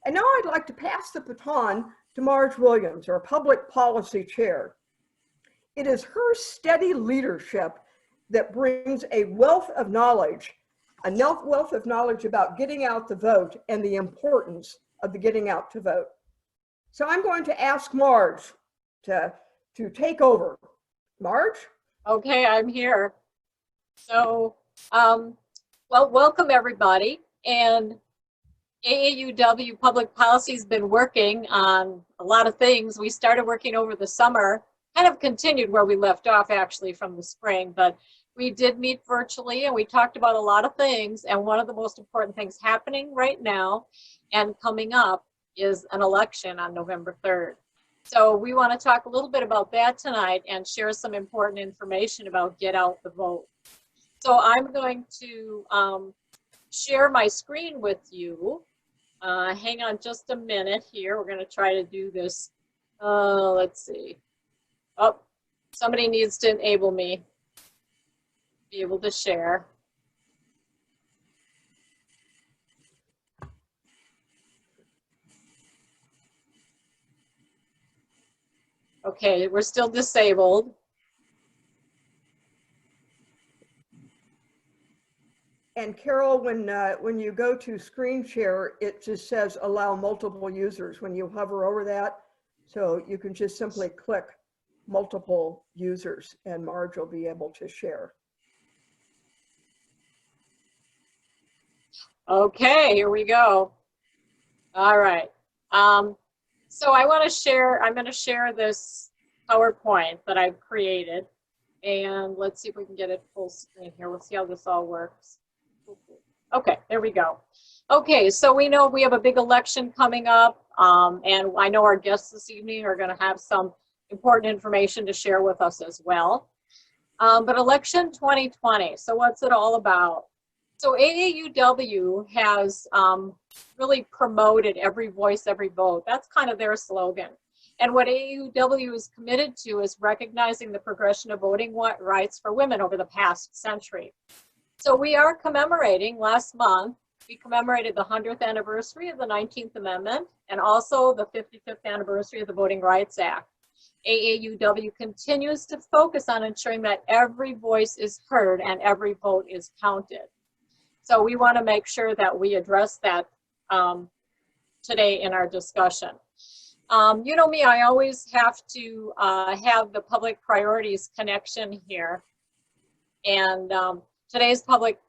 And now I'd like to pass the baton to Marge Williams, our Public Policy Chair. It is her steady leadership that brings a wealth of knowledge about getting out the vote and the importance of the getting out to vote. So I'm going to ask Marge to take over. Marge? Okay, I'm here. So, well, welcome everybody. And AAUW Public Policy has been working on a lot of things. We started working over the summer, kind of continued where we left off actually from the spring, but we did meet virtually and we talked about a lot of things. And one of the most important things happening right now and coming up is an election on November 3rd. So we want to talk a little bit about that tonight and share some important information about get out the vote. So I'm going to share my screen with you. Hang on just a minute here. We're going to try to do this. Let's see. Oh, somebody needs to enable me. Be able to share. Okay, we're still disabled. And Carol, when you go to screen share, it just says allow multiple users when you hover over that. So you can just simply click multiple users and Marge will be able to share. Okay, here we go. All right. So I want to share, I'm going to share this PowerPoint that I've created. And let's see if we can get it full screen here. We'll see how this all works. Okay, there we go. Okay, so we know we have a big election coming up. And I know our guests this evening are going to have some important information to share with us as well. But election 2020, so what's it all about? So AAUW has really promoted every voice, every vote. That's kind of their slogan. And what AAUW is committed to is recognizing the progression of voting rights for women over the past century. So we are commemorating, last month, we commemorated the 100th anniversary of the 19th Amendment and also the 55th anniversary of the Voting Rights Act. AAUW continues to focus on ensuring that every voice is heard and every vote is counted. So we want to make sure that we address that today in our discussion. You know me, I always have to have the public priorities connection here. And today's public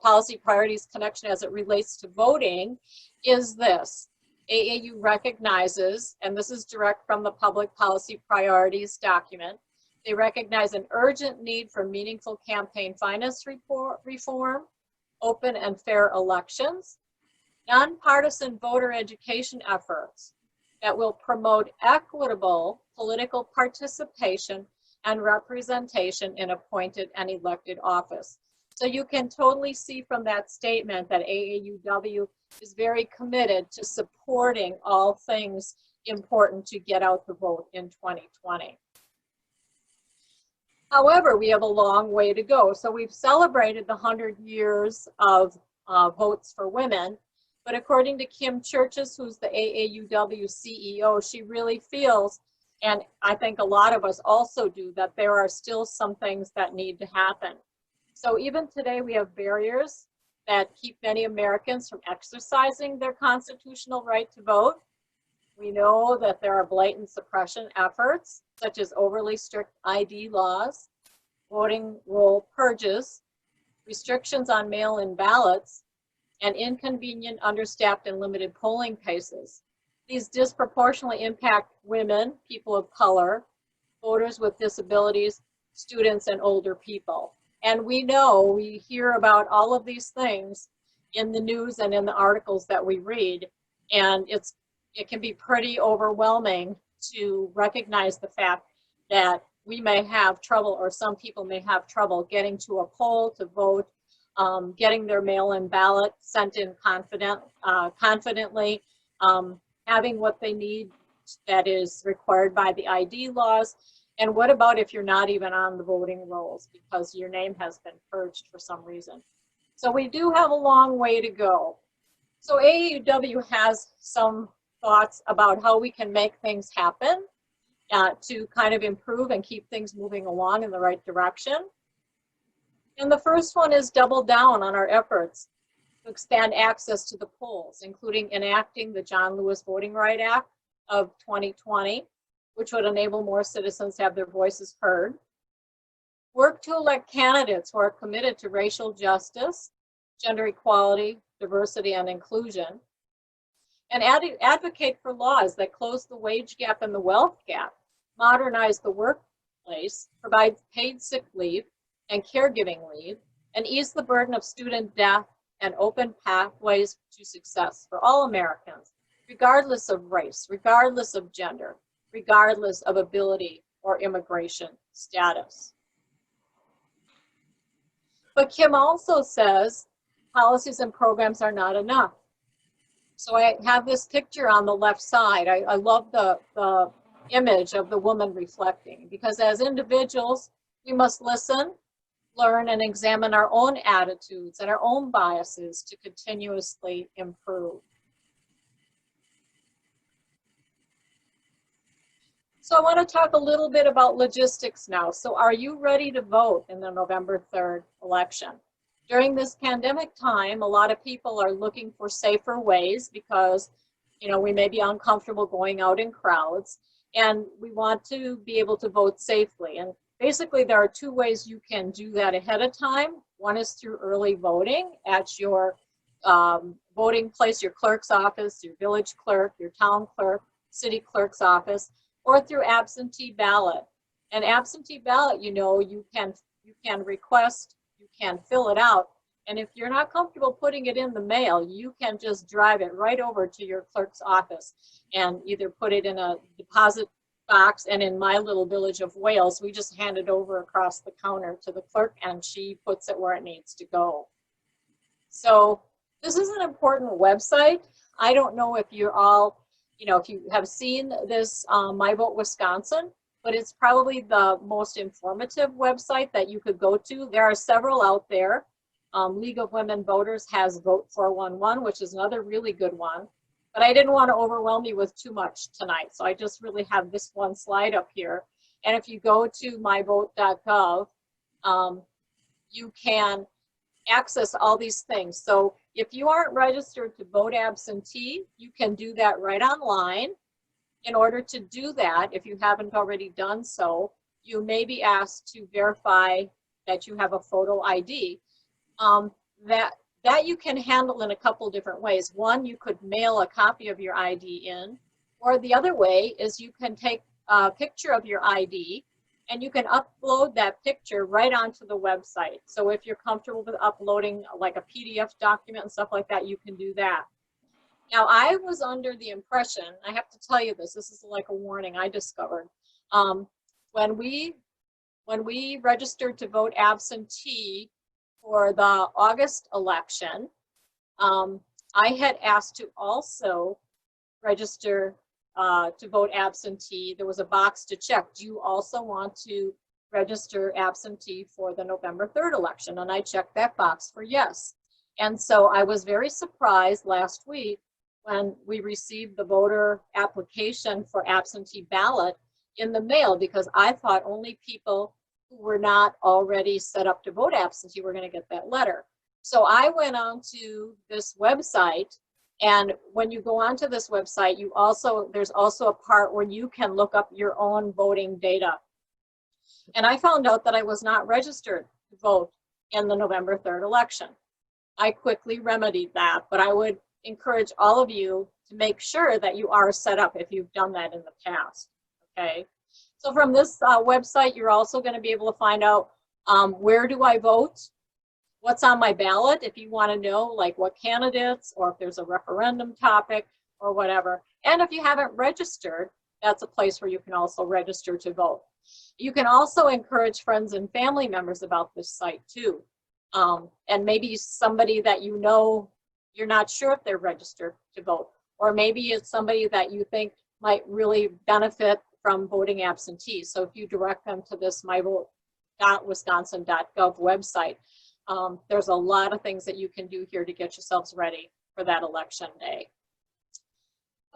policy priorities connection as it relates to voting is this. AAU recognizes, and this is direct from the public policy priorities document, they recognize an urgent need for meaningful campaign finance reform, open and fair elections, nonpartisan voter education efforts that will promote equitable political participation and representation in appointed and elected office. So you can totally see from that statement that AAUW is very committed to supporting all things important to get out the vote in 2020. However, we have a long way to go. So we've celebrated the 100 years of votes for women, but according to Kim Churches, who's the AAUW CEO, she really feels, and I think a lot of us also do, that there are still some things that need to happen. So even today we have barriers that keep many Americans from exercising their constitutional right to vote. We know that there are blatant suppression efforts, such as overly strict ID laws, voting roll purges, restrictions on mail-in ballots, and inconvenient, understaffed, and limited polling places. These disproportionately impact women, people of color, voters with disabilities, students, and older people. And we know, we hear about all of these things in the news and in the articles that we read, and it can be pretty overwhelming to recognize the fact that we may have trouble, or some people may have trouble getting to a poll to vote, getting their mail-in ballot sent in confidently, having what they need that is required by the ID laws. And what about if you're not even on the voting rolls because your name has been purged for some reason? So we do have a long way to go. So AAUW has some thoughts about how we can make things happen to kind of improve and keep things moving along in the right direction. And the first one is double down on our efforts to expand access to the polls, including enacting the John Lewis Voting Rights Act of 2020, which would enable more citizens to have their voices heard. Work to elect candidates who are committed to racial justice, gender equality, diversity, and inclusion. And advocate for laws that close the wage gap and the wealth gap, modernize the workplace, provide paid sick leave and caregiving leave, and ease the burden of student debt and open pathways to success for all Americans, regardless of race, regardless of gender, regardless of ability or immigration status. But Kim also says policies and programs are not enough. So I have this picture on the left side. I love the image of the woman reflecting, because as individuals, we must listen, learn, and examine our own attitudes and our own biases to continuously improve. So I want to talk a little bit about logistics now. So are you ready to vote in the November 3rd election? During this pandemic time, a lot of people are looking for safer ways because, you know, we may be uncomfortable going out in crowds, and we want to be able to vote safely. And basically, there are two ways you can do that ahead of time. One is through early voting at your voting place, your clerk's office, your village clerk, your town clerk, city clerk's office, or through absentee ballot. And absentee ballot, you know, you can request, you can fill it out. And if you're not comfortable putting it in the mail, you can just drive it right over to your clerk's office and either put it in a deposit box. And in my little village of Wales, we just hand it over across the counter to the clerk and she puts it where it needs to go. So this is an important website. I don't know if you're all, you know, if you have seen this My Vote Wisconsin, but it's probably the most informative website that you could go to. There are several out there. League of Women Voters has Vote 411, which is another really good one. But I didn't want to overwhelm you with too much tonight, so I just really have this one slide up here. And if you go to myvote.gov, you can access all these things. So if you aren't registered to vote absentee, you can do that right online. In order to do that, if you haven't already done so, you may be asked to verify that you have a photo ID. That you can handle in a couple different ways. One, you could mail a copy of your ID in, or the other way is you can take a picture of your ID and you can upload that picture right onto the website. So if you're comfortable with uploading like a PDF document and stuff like that, you can do that. Now, I was under the impression, I have to tell you this is like a warning I discovered. When we registered to vote absentee for the August election, I had asked to also register to vote absentee. There was a box to check. Do you also want to register absentee for the November 3rd election? And I checked that box for yes. And so I was very surprised last week when we received the voter application for absentee ballot in the mail, because I thought only people who were not already set up to vote absentee were going to get that letter. So I went on to this website, and when you go onto this website, there's also a part where you can look up your own voting data. And I found out that I was not registered to vote in the November 3rd election. I quickly remedied that, but I would encourage all of you to make sure that you are set up if you've done that in the past, okay? So from this website, you're also going to be able to find out where do I vote, what's on my ballot, if you want to know like what candidates, or if there's a referendum topic or whatever. And if you haven't registered, that's a place where you can also register to vote. You can also encourage friends and family members about this site too. And maybe somebody that you know, you're not sure if they're registered to vote, or maybe it's somebody that you think might really benefit from voting absentee. So if you direct them to this myvote.wisconsin.gov website, there's a lot of things that you can do here to get yourselves ready. for that election day.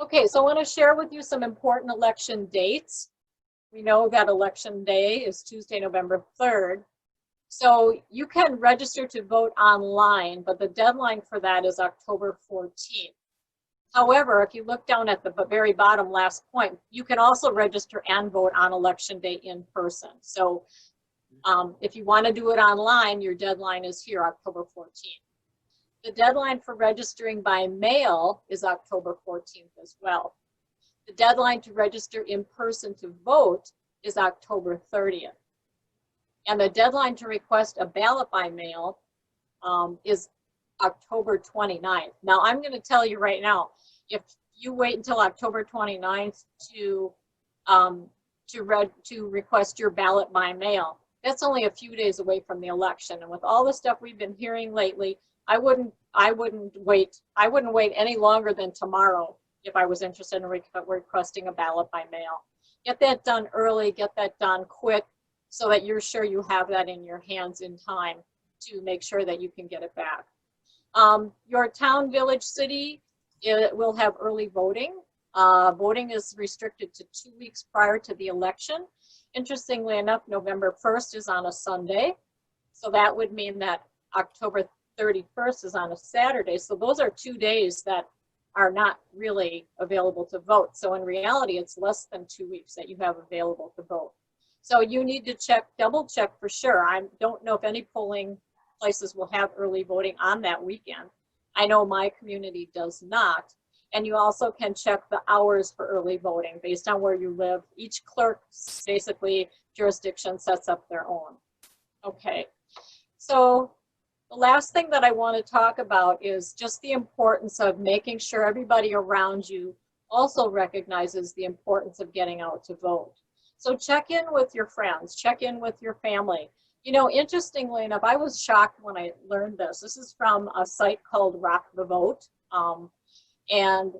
Okay, so I want to share with you some important election dates. We know that election day is Tuesday, November 3rd. So you can register to vote online, but the deadline for that is October 14th. However, if you look down at the very bottom last point, you can also register and vote on election day in person. So if you want to do it online, your deadline is here, October 14th. The deadline for registering by mail is October 14th as well. The deadline to register in person to vote is October 30th. And the deadline to request a ballot by mail is October 29th. Now, I'm going to tell you right now, if you wait until October 29th to request your ballot by mail, that's only a few days away from the election. And with all the stuff we've been hearing lately, I wouldn't wait any longer than tomorrow if I was interested in requesting a ballot by mail. Get that done early, get that done quick, so that you're sure you have that in your hands in time to make sure that you can get it back. Your town, village, city, it will have early voting. Voting is restricted to 2 weeks prior to the election. Interestingly enough, November 1st is on a Sunday. So that would mean that October 31st is on a Saturday. So those are 2 days that are not really available to vote. So in reality, it's less than 2 weeks that you have available to vote. So you need to check, double check for sure. I don't know if any polling places will have early voting on that weekend. I know my community does not. And you also can check the hours for early voting based on where you live. Each clerk's basically jurisdiction sets up their own. Okay, so the last thing that I want to talk about is just the importance of making sure everybody around you also recognizes the importance of getting out to vote. So check in with your friends, check in with your family. You know, interestingly enough, I was shocked when I learned this. This is from a site called Rock the Vote. And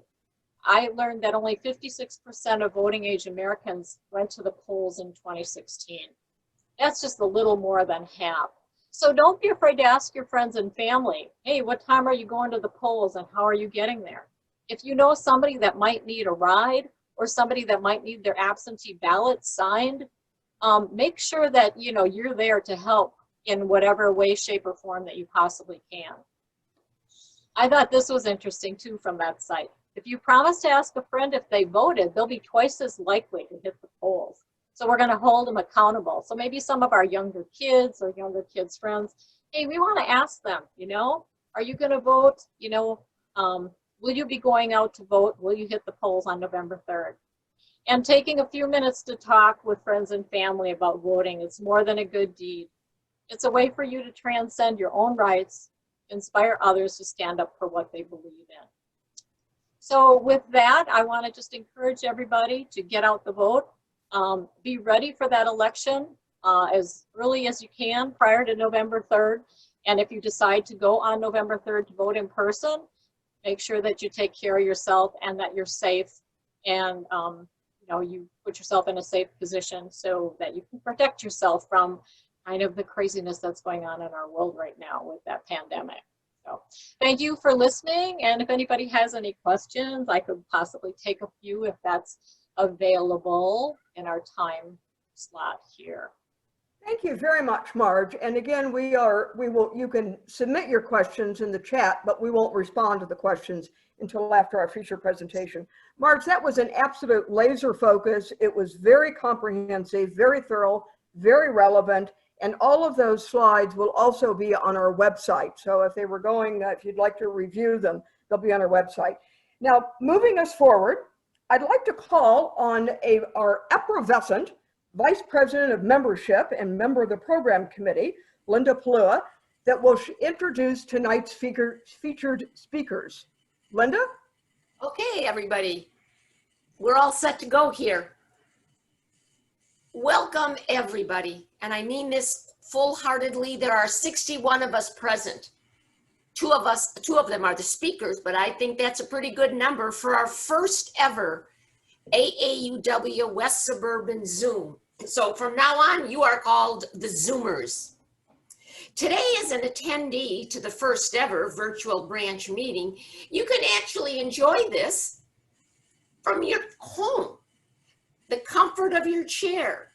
I learned that only 56% of voting age Americans went to the polls in 2016. That's just a little more than half. So don't be afraid to ask your friends and family, hey, what time are you going to the polls and how are you getting there? If you know somebody that might need a ride or somebody that might need their absentee ballot signed, make sure that you're there to help in whatever way, shape, or form that you possibly can. I thought this was interesting too from that site. If you promise to ask a friend if they voted, they'll be twice as likely to hit the polls. So we're going to hold them accountable. So maybe some of our younger kids or younger kids' friends, hey, we want to ask them, are you going to vote? Will you be going out to vote? Will you hit the polls on November 3rd? And taking a few minutes to talk with friends and family about voting is more than a good deed. It's a way for you to transcend your own rights, inspire others to stand up for what they believe in. So with that, I want to just encourage everybody to get out the vote. Be ready for that election as early as you can prior to November 3rd. And if you decide to go on November 3rd to vote in person, make sure that you take care of yourself and that you're safe and you put yourself in a safe position so that you can protect yourself from kind of the craziness that's going on in our world right now with that pandemic. So thank you for listening. And if anybody has any questions, I could possibly take a few if that's available in our time slot here. Thank you very much, Marge. And again, you can submit your questions in the chat, but we won't respond to the questions until after our feature presentation. Marge, that was an absolute laser focus. It was very comprehensive, very thorough, very relevant. And all of those slides will also be on our website. So if you'd like to review them, they'll be on our website. Now, moving us forward, I'd like to call on our effervescent Vice President of Membership and member of the Program Committee, Linda Palua, that will introduce tonight's featured speakers. Linda? Okay, everybody. We're all set to go here. Welcome, everybody. And I mean this full-heartedly. There are 61 of us present. Two of them are the speakers, but I think that's a pretty good number for our first ever AAUW West Suburban Zoom. So from now on, you are called the Zoomers. Today, as an attendee to the first ever virtual branch meeting, you can actually enjoy this from your home, the comfort of your chair,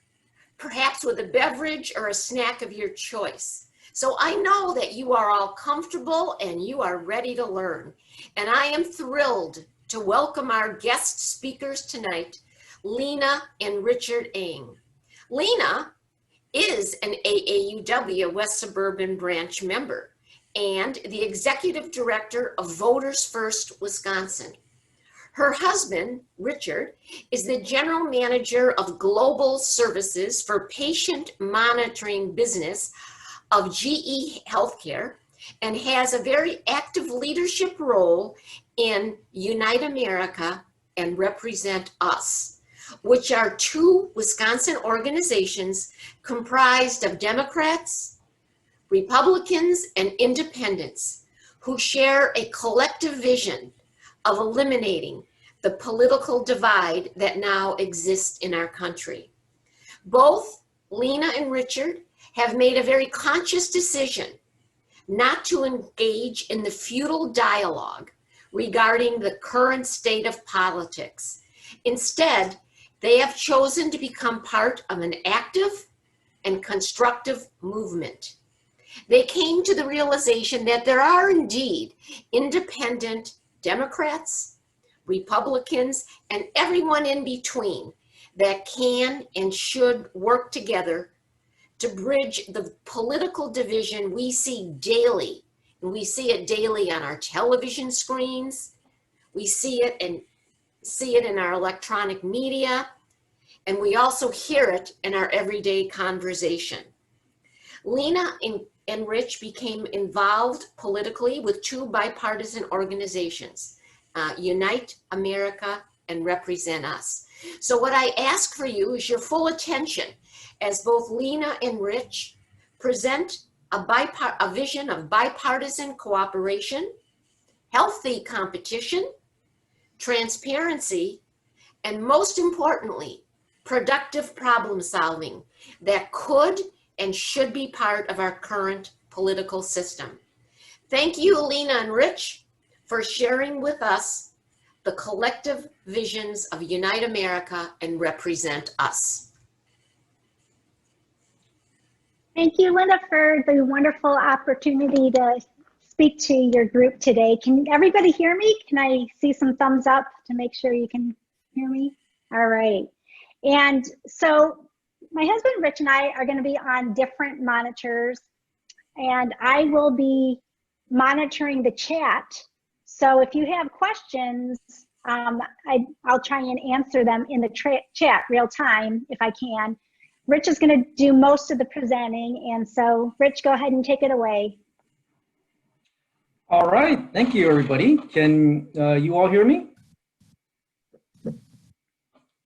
perhaps with a beverage or a snack of your choice. So I know that you are all comfortable and you are ready to learn. And I am thrilled to welcome our guest speakers tonight, Lena and Richard Eng. Lena is an AAUW West Suburban Branch member and the executive director of Voters First Wisconsin. Her husband, Richard, is the general manager of global services for patient monitoring business of GE Healthcare and has a very active leadership role in Unite America and Represent Us, which are two Wisconsin organizations comprised of Democrats, Republicans, and independents who share a collective vision of eliminating the political divide that now exists in our country. Both Lena and Richard have made a very conscious decision not to engage in the futile dialogue regarding the current state of politics. Instead, they have chosen to become part of an active and constructive movement. They came to the realization that there are indeed independent Democrats, Republicans, and everyone in between that can and should work together to bridge the political division we see daily. And we see it daily on our television screens. We see it in our electronic media, and we also hear it in our everyday conversation. Lena and Rich became involved politically with two bipartisan organizations, Unite America and Represent Us. So what I ask for you is your full attention as both Lena and Rich present a vision of bipartisan cooperation, healthy competition, transparency, and most importantly, productive problem solving that could and should be part of our current political system. Thank you, Lena and Rich, for sharing with us the collective visions of Unite America and Represent Us. Thank you, Linda, for the wonderful opportunity to speak to your group today. Can everybody hear me? Can I see some thumbs up to make sure you can hear me? All right. And so my husband, Rich, and I are going to be on different monitors, and I will be monitoring the chat. So if you have questions, I'll try and answer them in the chat real time if I can. Rich is going to do most of the presenting, and so Rich, go ahead and take it away. All right, thank you, everybody. Can you all hear me?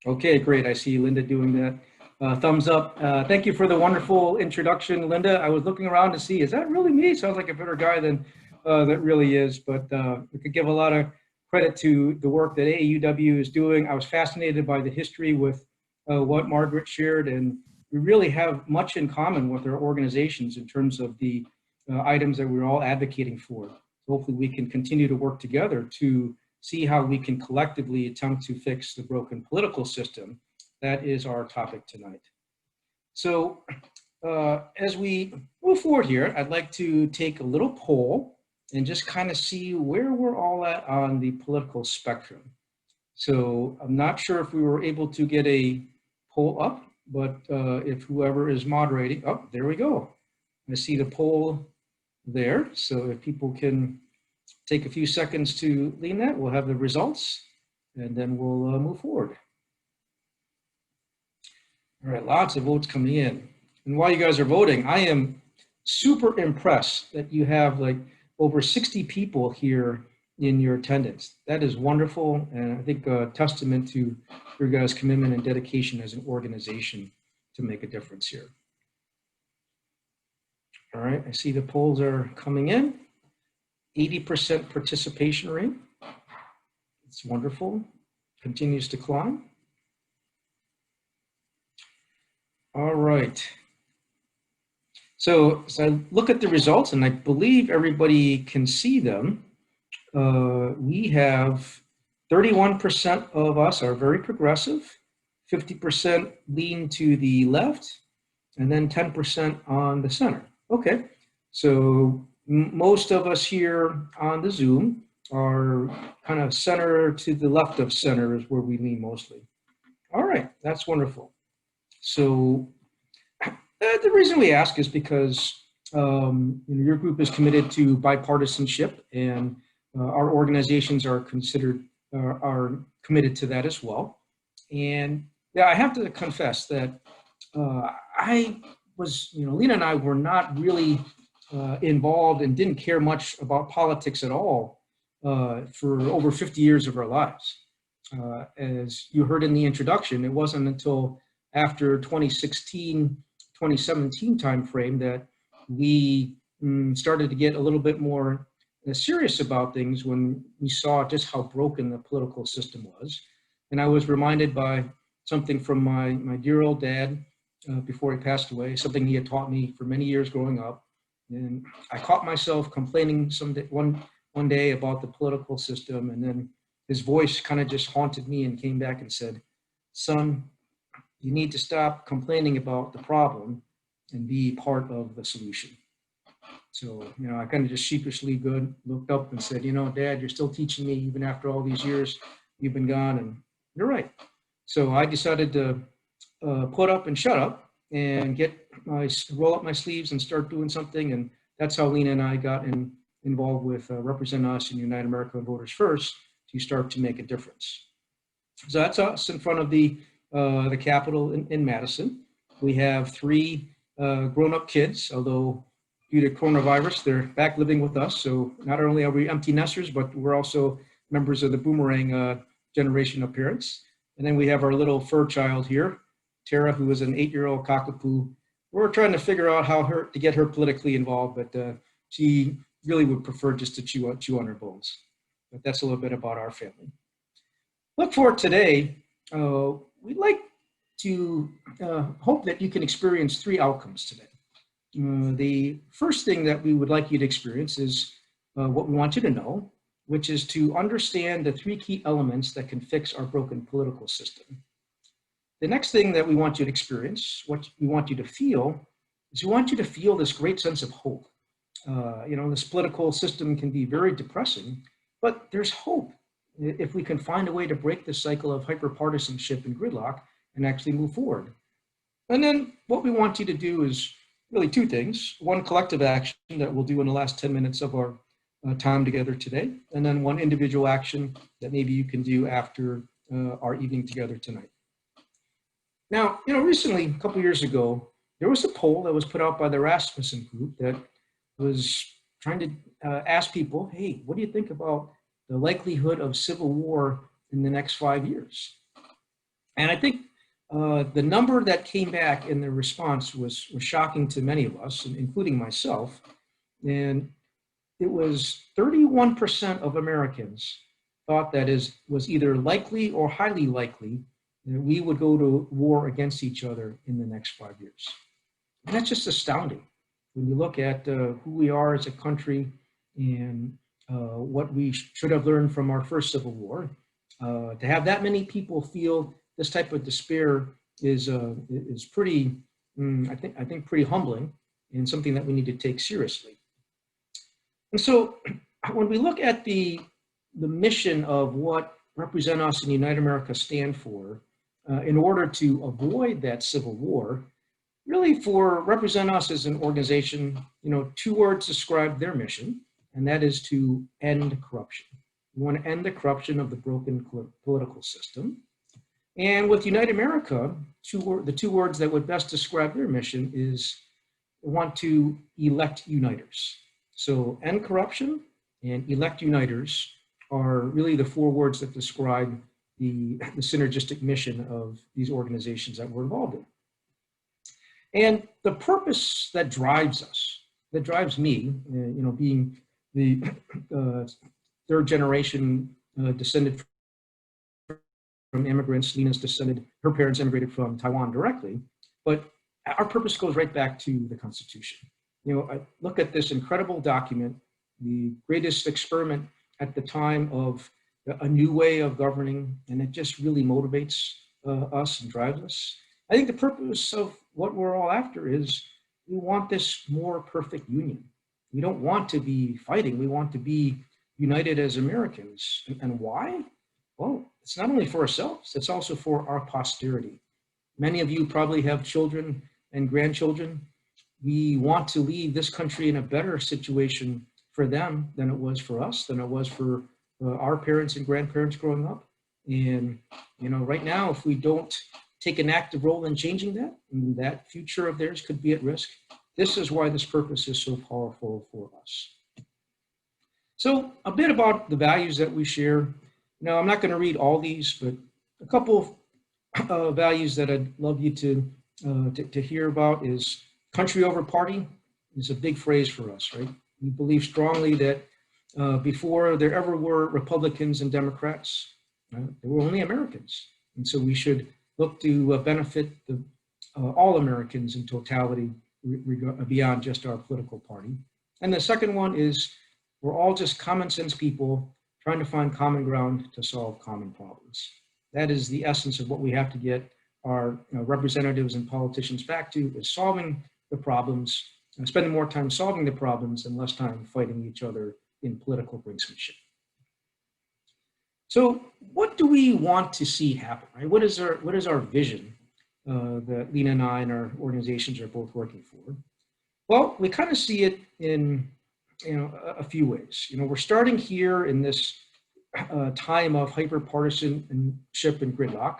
Okay, great. I see Linda doing that. Thumbs up. Thank you for the wonderful introduction, Linda. I was looking around to see, is that really me? Sounds like a better guy than that really is, but we could give a lot of credit to the work that AAUW is doing. I was fascinated by the history with what Margaret shared, and we really have much in common with our organizations in terms of the items that we're all advocating for. Hopefully we can continue to work together to see how we can collectively attempt to fix the broken political system. That is our topic tonight. So as we move forward here, I'd like to take a little poll and just kind of see where we're all at on the political spectrum. So I'm not sure if we were able to get a poll up, but if whoever is moderating, oh, there we go. I see the poll there. So if people can take a few seconds to lean that, we'll have the results and then we'll move forward. All right, lots of votes coming in. And while you guys are voting, I am super impressed that you have like over 60 people here in your attendance. That is wonderful, and I think a testament to your guys' commitment and dedication as an organization to make a difference here. All right, I see the polls are coming in. 80% participation rate. It's wonderful. Continues to climb. All right. So I look at the results, and I believe everybody can see them. We have 31% of us are very progressive, 50% lean to the left, and then 10% on the center. Okay, so most of us here on the Zoom are kind of center to the left of center is where we lean mostly. All right, that's wonderful. So the reason we ask is because your group is committed to bipartisanship, and our organizations are are committed to that as well. And yeah, I have to confess that Lena and I were not really involved and didn't care much about politics at all for over 50 years of our lives. As you heard in the introduction, it wasn't until after 2016, 2017 timeframe that we started to get a little bit more serious about things when we saw just how broken the political system was. And I was reminded by something from my dear old dad before he passed away, something he had taught me for many years growing up. And I caught myself complaining one day about the political system, and then his voice kind of just haunted me and came back and said, "Son, you need to stop complaining about the problem and be part of the solution." So, I kind of just sheepishly looked up and said, "Dad, you're still teaching me even after all these years you've been gone, and you're right." So I decided to put up and shut up and roll up my sleeves and start doing something. And that's how Lena and I got involved with Represent Us and Unite America and Voters First to start to make a difference. So that's us in front of the Capitol in Madison. We have 3 grown-up kids, although due to coronavirus, they're back living with us. So not only are we empty nesters, but we're also members of the boomerang generation of parents. And then we have our little fur child here, Tara, who is an 8-year-old cockapoo. We're trying to figure out how to get her politically involved, but she really would prefer just to chew on her bones. But that's a little bit about our family. Look for today, we'd like to hope that you can experience 3 outcomes today. The first thing that we would like you to experience is what we want you to know, which is to understand the 3 key elements that can fix our broken political system. The next thing that we want you to experience, what we want you to feel, is we want you to feel this great sense of hope. This political system can be very depressing, but there's hope if we can find a way to break this cycle of hyperpartisanship and gridlock and actually move forward. And then what we want you to do is really 2 things. 1 collective action that we'll do in the last 10 minutes of our time together today, and then 1 individual action that maybe you can do after our evening together tonight. Now, recently, a couple years ago, there was a poll that was put out by the Rasmussen group that was trying to ask people, hey, what do you think about the likelihood of civil war in the next 5 years? And I think the number that came back in the response was shocking to many of us, including myself. And it was 31% of Americans thought that was either likely or highly likely that we would go to war against each other in the next 5 years. And that's just astounding when you look at who we are as a country and what we should have learned from our first Civil War. To have that many people feel this type of despair is pretty, I think pretty humbling, and something that we need to take seriously. And so when we look at the mission of what Represent Us and Unite America stand for, in order to avoid that civil war, really for Represent Us as an organization, 2 words describe their mission, and that is to end corruption. We want to end the corruption of the broken political system. And with Unite America, the 2 words that would best describe their mission is we want to elect uniters. So end corruption and elect uniters are really the 4 words that describe the synergistic mission of these organizations that we're involved in. And the purpose that drives us, that drives me, being the 3rd generation descended from immigrants, Lena's her parents immigrated from Taiwan directly, but our purpose goes right back to the Constitution. You know, I look at this incredible document, the greatest experiment at the time of a new way of governing, and it just really motivates us and drives us. I think the purpose of what we're all after is we want this more perfect union. We don't want to be fighting. We want to be united as Americans. And why? Well, it's not only for ourselves, it's also for our posterity. Many of you probably have children and grandchildren. We want to leave this country in a better situation for them than it was for us, than it was for our parents and grandparents growing up. And, you know, right now, if we don't take an active role in changing that, and that future of theirs could be at risk. This is why this purpose is so powerful for us. So a bit about the values that we share. Now, I'm not going to read all these, but a couple of values that I'd love you to hear about is country over party. Is a big phrase for us, right? We believe strongly that before there ever were Republicans and Democrats, there were only Americans. And so we should look to benefit all Americans in totality beyond just our political party. And the second one is we're all just common sense people trying to find common ground to solve common problems. That is the essence of what we have to get our representatives and politicians back to, is solving the problems, spending more time solving the problems and less time fighting each other in political brinksmanship. So what do we want to see happen, right? What is our vision that Lena and I and our organizations are both working for? Well, we kind of see it in a few ways. We're starting here in this time of hyper-partisanship and gridlock,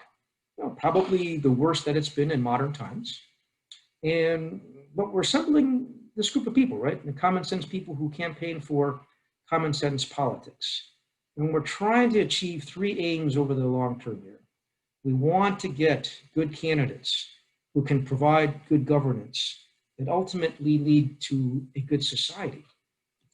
probably the worst that it's been in modern times. But we're assembling this group of people, right? The common sense people who campaign for common sense politics. And we're trying to achieve three aims over the long term here. We want to get good candidates who can provide good governance that ultimately lead to a good society.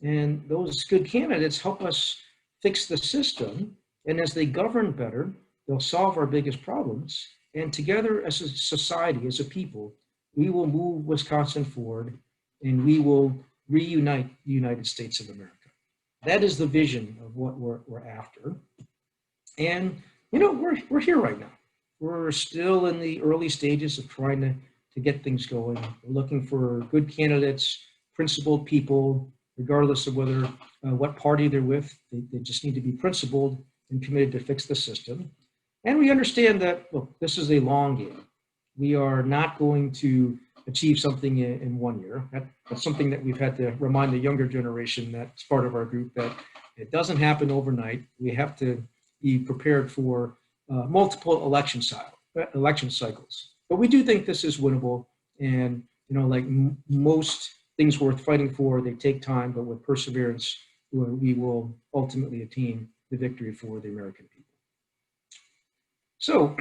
And those good candidates help us fix the system. And as they govern better, they'll solve our biggest problems. And together as a society, as a people, we will move Wisconsin forward and we will reunite the United States of America. That is the vision of what we're after. And, we're here right now. We're still in the early stages of trying to get things going. We're looking for good candidates, principled people, regardless of whether what party they're with. They just need to be principled and committed to fix the system. And we understand that, look, this is a long game. We are not going to achieve something in 1 year. That's something that we've had to remind the younger generation that's part of our group, that it doesn't happen overnight. We have to be prepared for multiple election cycles. But we do think this is winnable. And, like most things worth fighting for, they take time, but with perseverance, we will ultimately attain the victory for the American people. So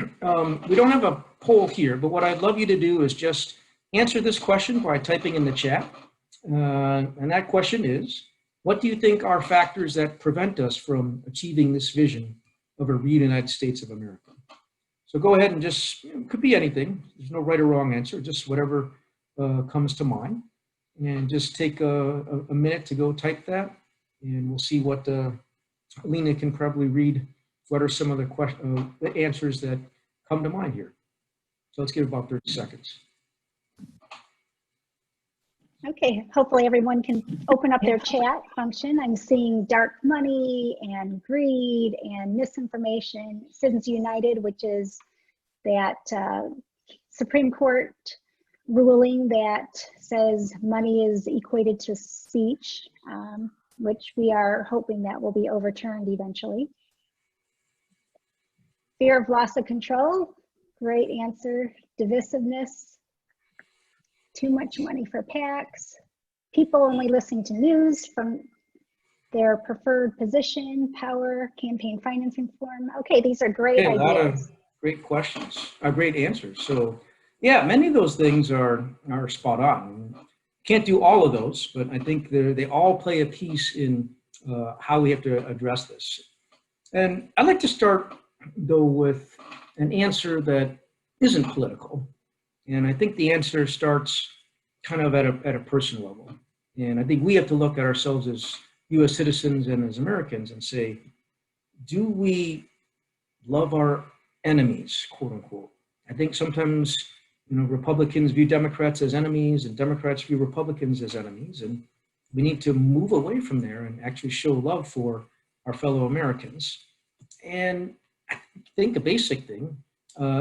we don't have a poll here, but what I'd love you to do is just answer this question by typing in the chat. And that question is, what do you think are factors that prevent us from achieving this vision of a reunited States of America? So go ahead and just, it could be anything. There's no right or wrong answer, just whatever comes to mind. And just take a minute to go type that, and we'll see what Lena can probably read. What are some of the answers that come to mind here? So let's give about 30 seconds. Okay, hopefully everyone can open up their chat function. I'm seeing dark money and greed and misinformation. Citizens United, which is that Supreme Court ruling that says money is equated to speech, which we are hoping that will be overturned eventually. Fear of loss of control, great answer. Divisiveness. Too much money for PACs, people only listening to news from their preferred position, power, campaign financing form. Okay, these are great ideas. A lot of great questions, great answers. So yeah, many of those things are spot on. Can't do all of those, but I think they all play a piece in how we have to address this. And I'd like to start though with an answer that isn't political. And I think the answer starts kind of at a personal level. And I think we have to look at ourselves as US citizens and as Americans and say, do we love our enemies, quote unquote? I think sometimes, Republicans view Democrats as enemies and Democrats view Republicans as enemies. And we need to move away from there and actually show love for our fellow Americans. And I think a basic thing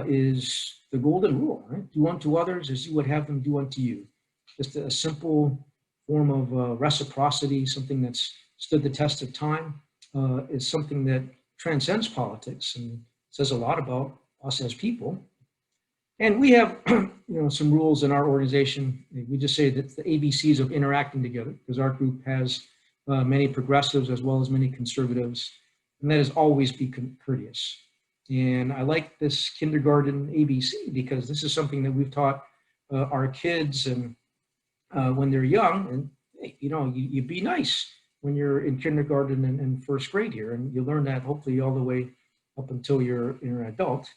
is the golden rule, right? Do unto others as you would have them do unto you. Just a simple form of reciprocity, something that's stood the test of time, is something that transcends politics and says a lot about us as people. And we have, some rules in our organization. We just say that the ABCs of interacting together, because our group has many progressives as well as many conservatives, and that is always be courteous. And I like this kindergarten ABC because this is something that we've taught our kids and when they're young, and you be nice when you're in kindergarten and first grade here, and you learn that hopefully all the way up until you're an adult.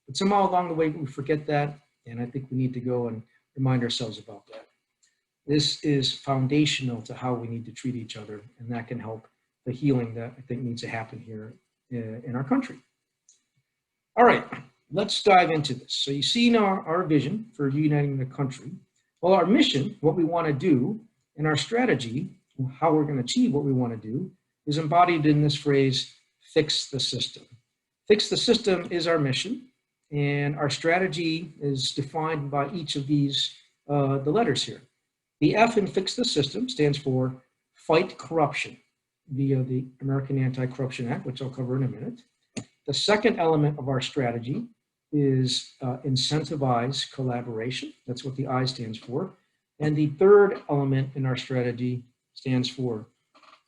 But somehow along the way we forget that, and I think we need to go and remind ourselves about that. This is foundational to how we need to treat each other, and that can help the healing that I think needs to happen here in our country. All right, let's dive into this. So you see now our vision for uniting the country. Well, our mission, what we want to do, and our strategy, how we're going to achieve what we want to do, is embodied in this phrase, fix the system. Fix the system is our mission, and our strategy is defined by each of these, the letters here. The F in fix the system stands for fight corruption via the American Anti-Corruption Act, which I'll cover in a minute. The second element of our strategy is incentivize collaboration. That's what the I stands for. And the third element in our strategy stands for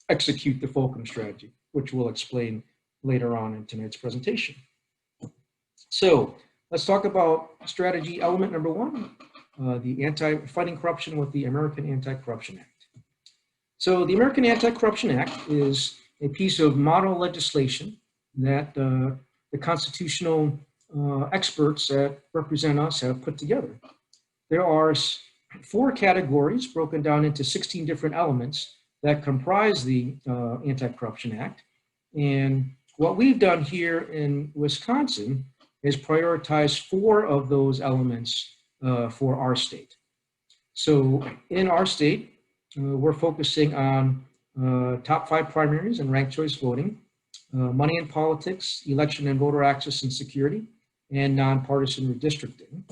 execute the Fulcrum strategy, which we'll explain later on in tonight's presentation. So let's talk about strategy element number one, the fighting corruption with the American Anti-Corruption Act. So the American Anti-Corruption Act is a piece of model legislation that the constitutional experts that represent us have put together. There are 4 categories broken down into 16 different elements that comprise the Anti-Corruption Act. And what we've done here in Wisconsin is prioritize 4 of those elements for our state. So in our state, we're focusing on top 5 primaries and ranked choice voting, money in politics, election and voter access and security, and nonpartisan redistricting.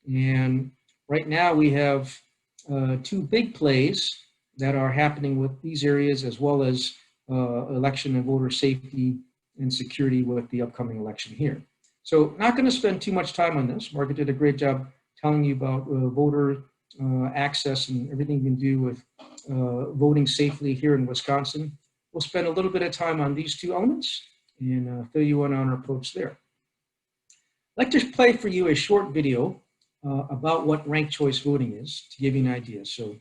And right now we have 2 big plays that are happening with these areas, as well as election and voter safety and security with the upcoming election here. So not going to spend too much time on this. Margaret did a great job telling you about voter access and everything you can do with voting safely here in Wisconsin. We'll spend a little bit of time on these 2 elements and fill you in on our approach there. I'd like to play for you a short video about what ranked choice voting is to give you an idea. So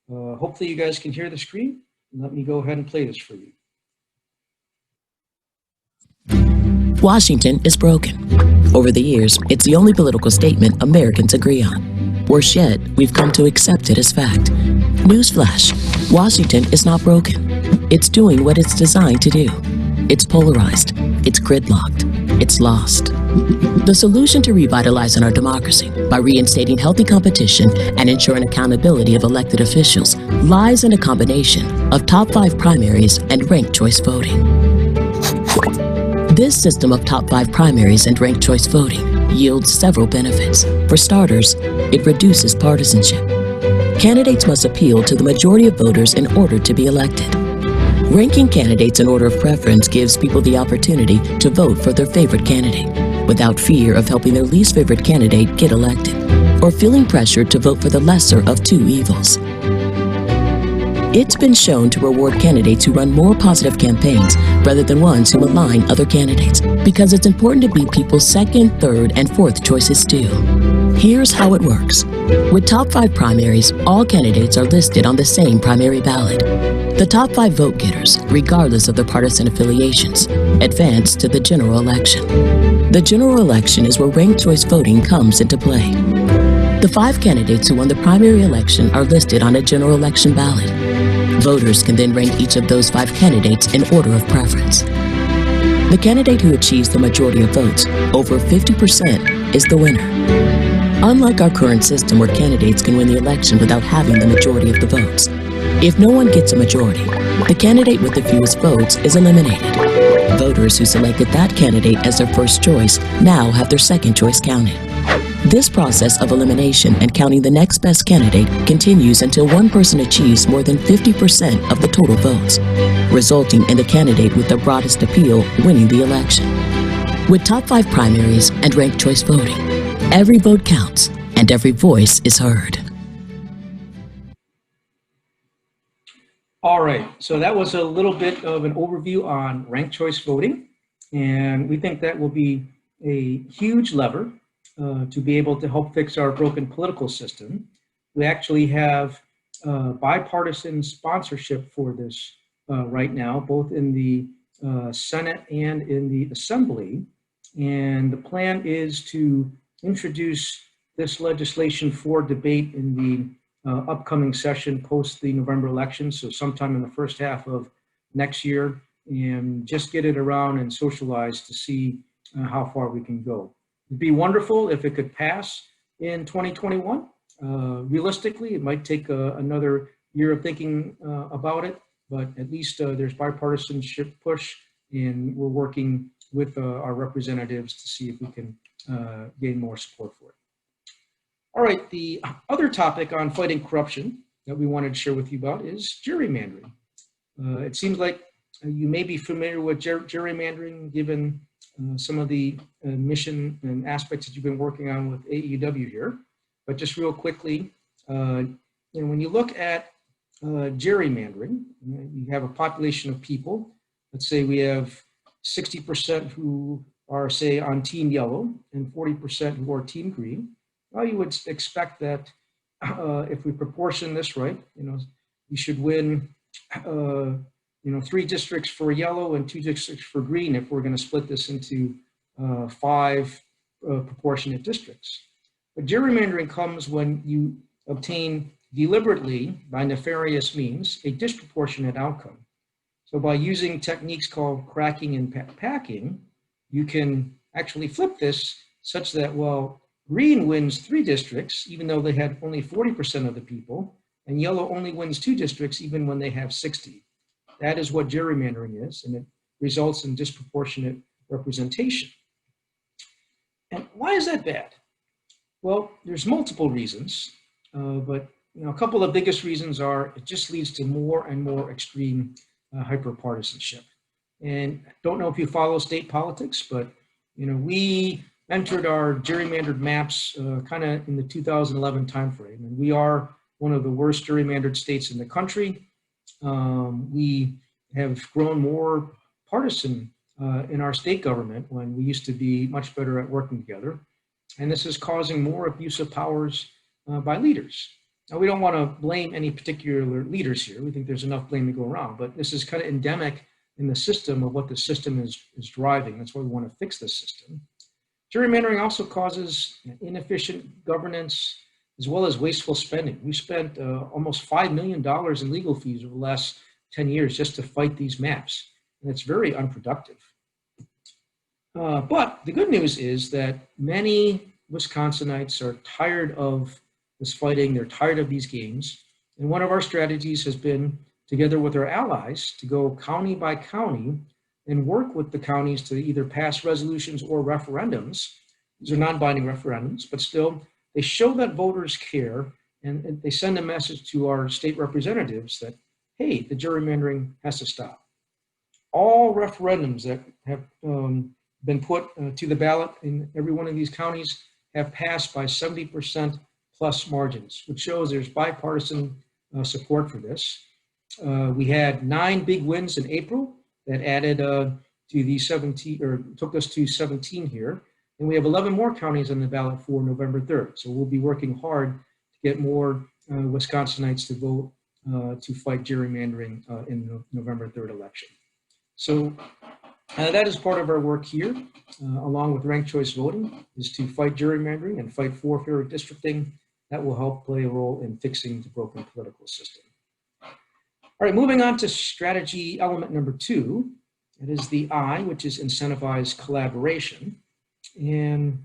hopefully you guys can hear the screen. Let me go ahead and play this for you. Washington is broken. Over the years, it's the only political statement Americans agree on. Worse yet, we've come to accept it as fact. Newsflash, Washington is not broken. It's doing what it's designed to do. It's polarized, it's gridlocked, it's lost. The solution to revitalizing our democracy by reinstating healthy competition and ensuring accountability of elected officials lies in a combination of top 5 primaries and ranked choice voting. This system of top 5 primaries and ranked choice voting yields several benefits. For starters, it reduces partisanship. Candidates must appeal to the majority of voters in order to be elected. Ranking candidates in order of preference gives people the opportunity to vote for their favorite candidate without fear of helping their least favorite candidate get elected or feeling pressured to vote for the lesser of 2 evils. It's been shown to reward candidates who run more positive campaigns rather than ones who malign other candidates, because it's important to be people's second, third, and fourth choices too. Here's how it works. With top 5 primaries, all candidates are listed on the same primary ballot. The top 5 vote getters, regardless of their partisan affiliations, advance to the general election. The general election is where ranked choice voting comes into play. The 5 candidates who won the primary election are listed on a general election ballot. Voters can then rank each of those 5 candidates in order of preference. The candidate who achieves the majority of votes, over 50%, is the winner. Unlike our current system where candidates can win the election without having the majority of the votes, if no one gets a majority, the candidate with the fewest votes is eliminated. Voters who selected that candidate as their first choice now have their second choice counted. This process of elimination and counting the next best candidate continues until one person achieves more than 50% of the total votes, resulting in the candidate with the broadest appeal winning the election. With top 5 primaries and ranked choice voting, every vote counts and every voice is heard. All right, so that was a little bit of an overview on ranked choice voting, and we think that will be a huge lever to be able to help fix our broken political system. We actually have bipartisan sponsorship for this right now, both in the Senate and in the Assembly, and the plan is to introduce this legislation for debate in the upcoming session post the November election, so sometime in the first half of next year, and just get it around and socialize to see how far we can go. It'd be wonderful if it could pass in 2021. Realistically, it might take another year of thinking about it, but at least there's bipartisanship push, and we're working with our representatives to see if we can gain more support for it. All right, the other topic on fighting corruption that we wanted to share with you about is gerrymandering. It seems like you may be familiar with gerrymandering, given some of the mission and aspects that you've been working on with AAUW here. But just real quickly, when you look at gerrymandering, you have a population of people. Let's say we have 60% who are, say, on Team Yellow and 40% who are Team Green. Well, you would expect that if we proportion this right, you should win, 3 districts for yellow and 2 districts for green if we're going to split this into 5 proportionate districts. But gerrymandering comes when you obtain deliberately, by nefarious means, a disproportionate outcome. So by using techniques called cracking and packing, you can actually flip this such that, well, green wins 3 districts, even though they had only 40% of the people, and yellow only wins 2 districts, even when they have 60. That is what gerrymandering is, and it results in disproportionate representation. And why is that bad? Well, there's multiple reasons, but a couple of the biggest reasons are it just leads to more and more extreme hyperpartisanship. And I don't know if you follow state politics, but we entered our gerrymandered maps kind of in the 2011 timeframe, and we are one of the worst gerrymandered states in the country. We have grown more partisan in our state government when we used to be much better at working together, and this is causing more abuse of powers by leaders. Now, we don't want to blame any particular leaders here. We think there's enough blame to go around, but this is kind of endemic in the system of what the system is driving. That's why we want to fix this system. Gerrymandering also causes inefficient governance as well as wasteful spending. We spent almost $5 million in legal fees over the last 10 years just to fight these maps, and it's very unproductive. But the good news is that many Wisconsinites are tired of this fighting, they're tired of these games, and one of our strategies has been, together with our allies, to go county by county and work with the counties to either pass resolutions or referendums. These are non-binding referendums, but still, they show that voters care, and they send a message to our state representatives that, hey, the gerrymandering has to stop. All referendums that have been put to the ballot in every one of these counties have passed by 70% plus margins, which shows there's bipartisan support for this. We had 9 big wins in April that added to the 17, or took us to 17 here. And we have 11 more counties on the ballot for November 3rd. So we'll be working hard to get more Wisconsinites to vote to fight gerrymandering in the November 3rd election. So that is part of our work here, along with ranked choice voting, is to fight gerrymandering and fight for fair redistricting that will help play a role in fixing the broken political system. All right, moving on to strategy element number 2. It is the I, which is incentivize collaboration. And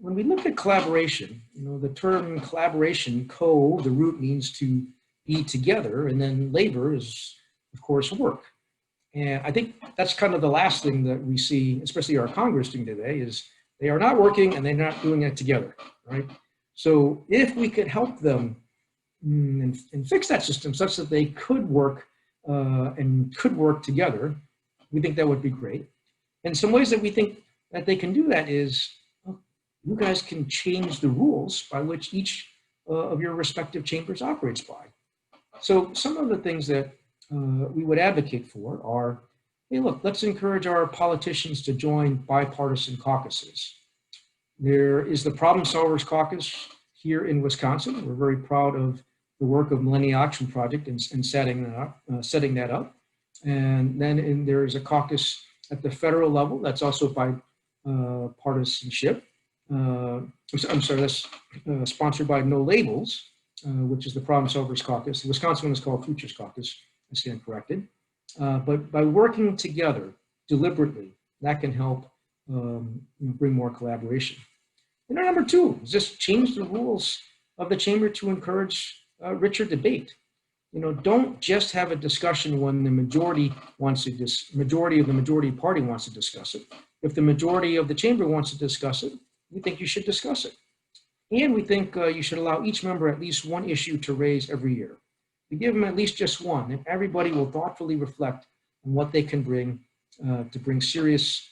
when we look at collaboration, the term collaboration, the root means to be together, and then labor is, of course, work. And I think that's kind of the last thing that we see, especially our Congress doing today, is they are not working and they're not doing it together, right? So if we could help them and fix that system such that they could work and could work together, we think that would be great. And some ways that we think that they can do that is, you guys can change the rules by which each of your respective chambers operates by. So some of the things that we would advocate for are, hey, look, let's encourage our politicians to join bipartisan caucuses. There is the Problem Solvers Caucus here in Wisconsin. We're very proud of the work of Millennium Action Project in setting that up. And then there is a caucus at the federal level that's also by partisanship. I'm sorry, that's sponsored by No Labels, which is the Problem Solvers Caucus. The Wisconsin one is called Futures Caucus. I stand corrected. But by working together deliberately, that can help bring more collaboration. And number 2 is just change the rules of the chamber to encourage richer debate. Don't just have a discussion when the majority of the majority party wants to discuss it. If the majority of the chamber wants to discuss it, we think you should discuss it. And we think you should allow each member at least one issue to raise every year. You give them at least just one, and everybody will thoughtfully reflect on what they can bring to bring serious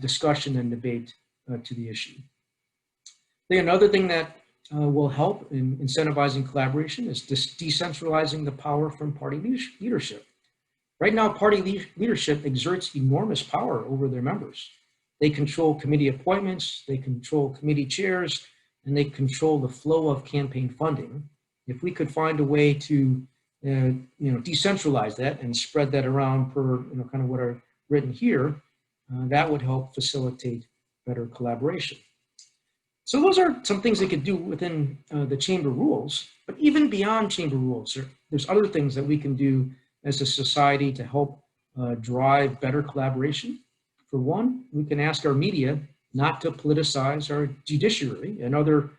discussion and debate to the issue. I think another thing that will help in incentivizing collaboration is decentralizing the power from party leadership. Right now, party leadership exerts enormous power over their members. They control committee appointments, they control committee chairs, and they control the flow of campaign funding. If we could find a way to decentralize that and spread that around per kind of what I've written here, that would help facilitate better collaboration. So those are some things they could do within the chamber rules, but even beyond chamber rules, there's other things that we can do as a society to help drive better collaboration. For one, we can ask our media not to politicize our judiciary and other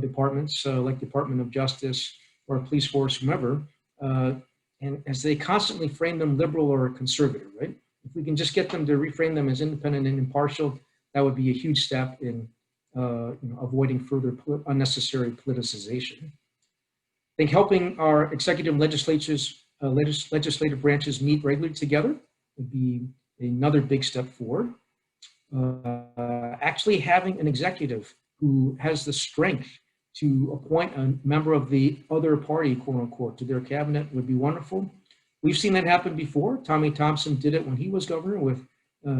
departments like Department of Justice or police force, whomever, and as they constantly frame them liberal or conservative, right? If we can just get them to reframe them as independent and impartial, that would be a huge step in avoiding further unnecessary politicization. I think helping our executive legislative branches meet regularly together would be another big step forward. Actually having an executive who has the strength to appoint a member of the other party, quote unquote, to their cabinet would be wonderful. We've seen that happen before. Tommy Thompson did it when he was governor with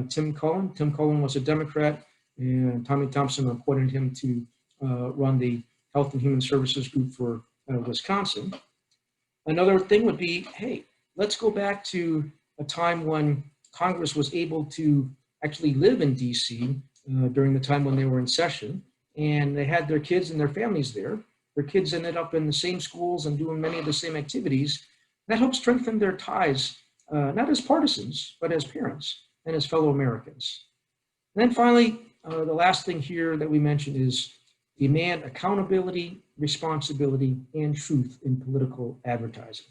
Tim Cullen. Tim Cullen was a Democrat, and Tommy Thompson appointed him to run the Health and Human Services group for Wisconsin. Another thing would be, hey, let's go back to a time when Congress was able to actually live in DC during the time when they were in session, and they had their kids and their families there. Their kids ended up in the same schools and doing many of the same activities. That helped strengthen their ties, not as partisans, but as parents and as fellow Americans. And then finally, the last thing here that we mentioned is demand accountability, responsibility, and truth in political advertising.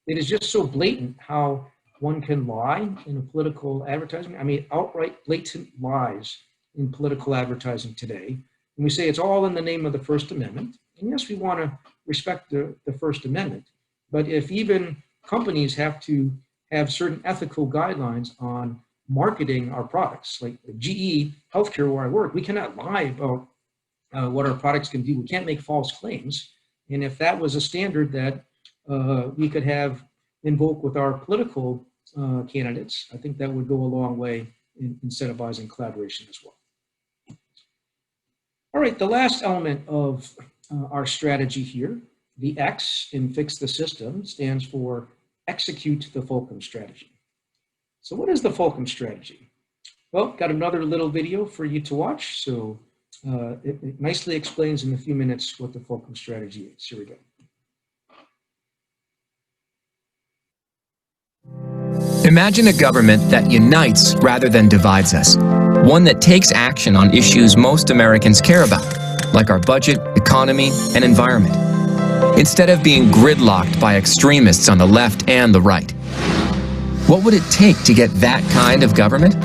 It is just so blatant how one can lie in a political advertisement. I mean, outright blatant lies in political advertising today. And we say it's all in the name of the First Amendment. And yes, we want to respect the First Amendment. But if even companies have to have certain ethical guidelines on marketing our products, like GE Healthcare where I work, we cannot lie about what our products can do. We can't make false claims. And if that was a standard that we could have invoke with our political candidates, I think that would go a long way in incentivizing collaboration as well. All right, the last element of our strategy here, the X in Fix the System, stands for Execute the Fulcrum Strategy. So what is the Fulcrum Strategy? Well, got another little video for you to watch, so it nicely explains in a few minutes what the Fulcrum strategy is. Here we go. Imagine a government that unites rather than divides us. One that takes action on issues most Americans care about, like our budget, economy, and environment, instead of being gridlocked by extremists on the left and the right. What would it take to get that kind of government?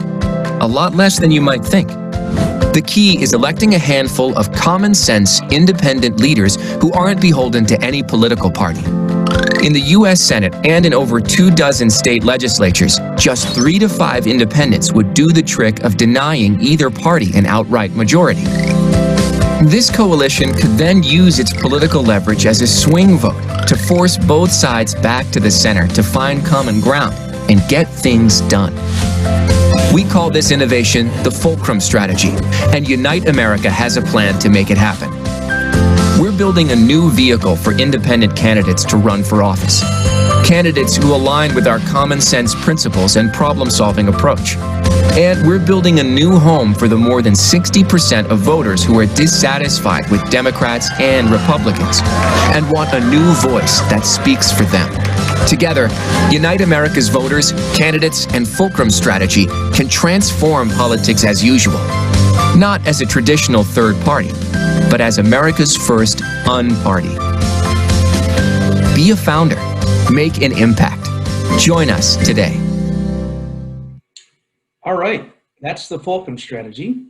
A lot less than you might think. The key is electing a handful of common sense, independent leaders who aren't beholden to any political party. In the U.S. Senate and in over 24 state legislatures, just 3 to 5 independents would do the trick of denying either party an outright majority. This coalition could then use its political leverage as a swing vote to force both sides back to the center to find common ground and get things done. We call this innovation the Fulcrum strategy, and Unite America has a plan to make it happen. We're building a new vehicle for independent candidates to run for office. Candidates who align with our common sense principles and problem-solving approach. And we're building a new home for the more than 60% of voters who are dissatisfied with Democrats and Republicans and want a new voice that speaks for them. Together, Unite America's voters, candidates, and Fulcrum strategy can transform politics as usual. Not as a traditional third party, but as America's first un-party. Be a founder. Make an impact. Join us today. All right, that's the Fulcrum strategy.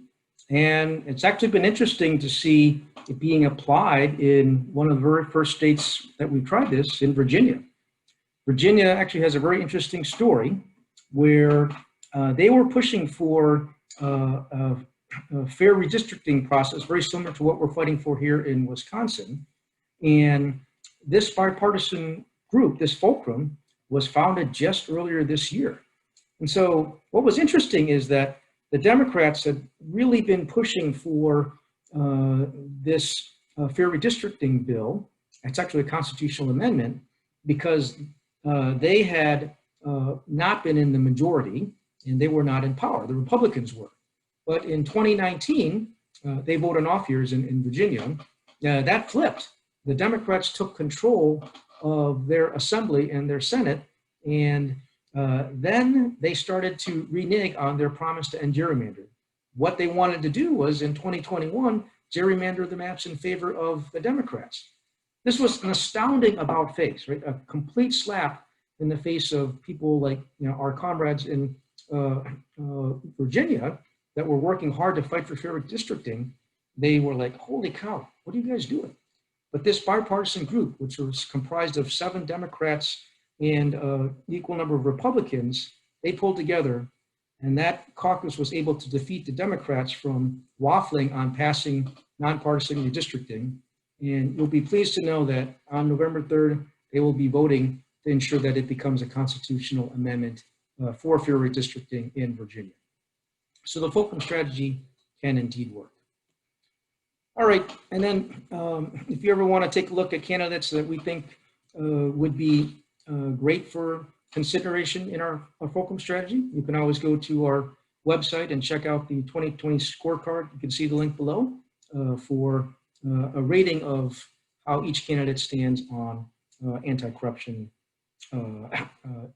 And it's actually been interesting to see it being applied in one of the very first states that we tried this, in Virginia. Virginia actually has a very interesting story where they were pushing for a fair redistricting process, very similar to what we're fighting for here in Wisconsin. And this bipartisan group, this Fulcrum, was founded just earlier this year. And so what was interesting is that the Democrats had really been pushing for this fair redistricting bill. It's actually a constitutional amendment because they had not been in the majority and they were not in power. The Republicans were. But in 2019, they voted in off years in Virginia. That flipped. The Democrats took control of their assembly and their Senate, and then they started to renege on their promise to end gerrymandering. What they wanted to do was, in 2021, gerrymander the maps in favor of the Democrats. This was an astounding about face, right? A complete slap in the face of people like our comrades in Virginia that were working hard to fight for fair redistricting. They were like, holy cow, what are you guys doing? But this bipartisan group, which was comprised of 7 Democrats and an equal number of Republicans, they pulled together, and that caucus was able to defeat the Democrats from waffling on passing nonpartisan redistricting. And you'll be pleased to know that on November 3rd, they will be voting to ensure that it becomes a constitutional amendment for fair redistricting in Virginia. So the Fulcrum strategy can indeed work. All right, and then if you ever want to take a look at candidates that we think would be great for consideration in our Fulcrum strategy, you can always go to our website and check out the 2020 scorecard. You can see the link below for a rating of how each candidate stands on anti-corruption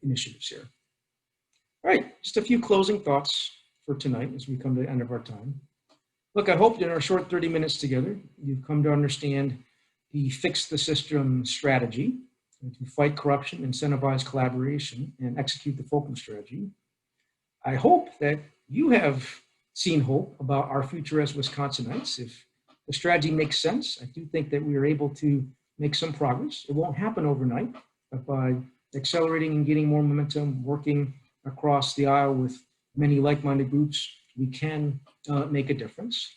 initiatives here. All right, just a few closing thoughts for tonight as we come to the end of our time. Look, I hope in our short 30 minutes together, you've come to understand the fix the system strategy to fight corruption, incentivize collaboration, and execute the Fulcrum strategy. I hope that you have seen hope about our future as Wisconsinites. If the strategy makes sense, I do think that we are able to make some progress. It won't happen overnight, but by accelerating and getting more momentum, working across the aisle with many like-minded groups, we can make a difference.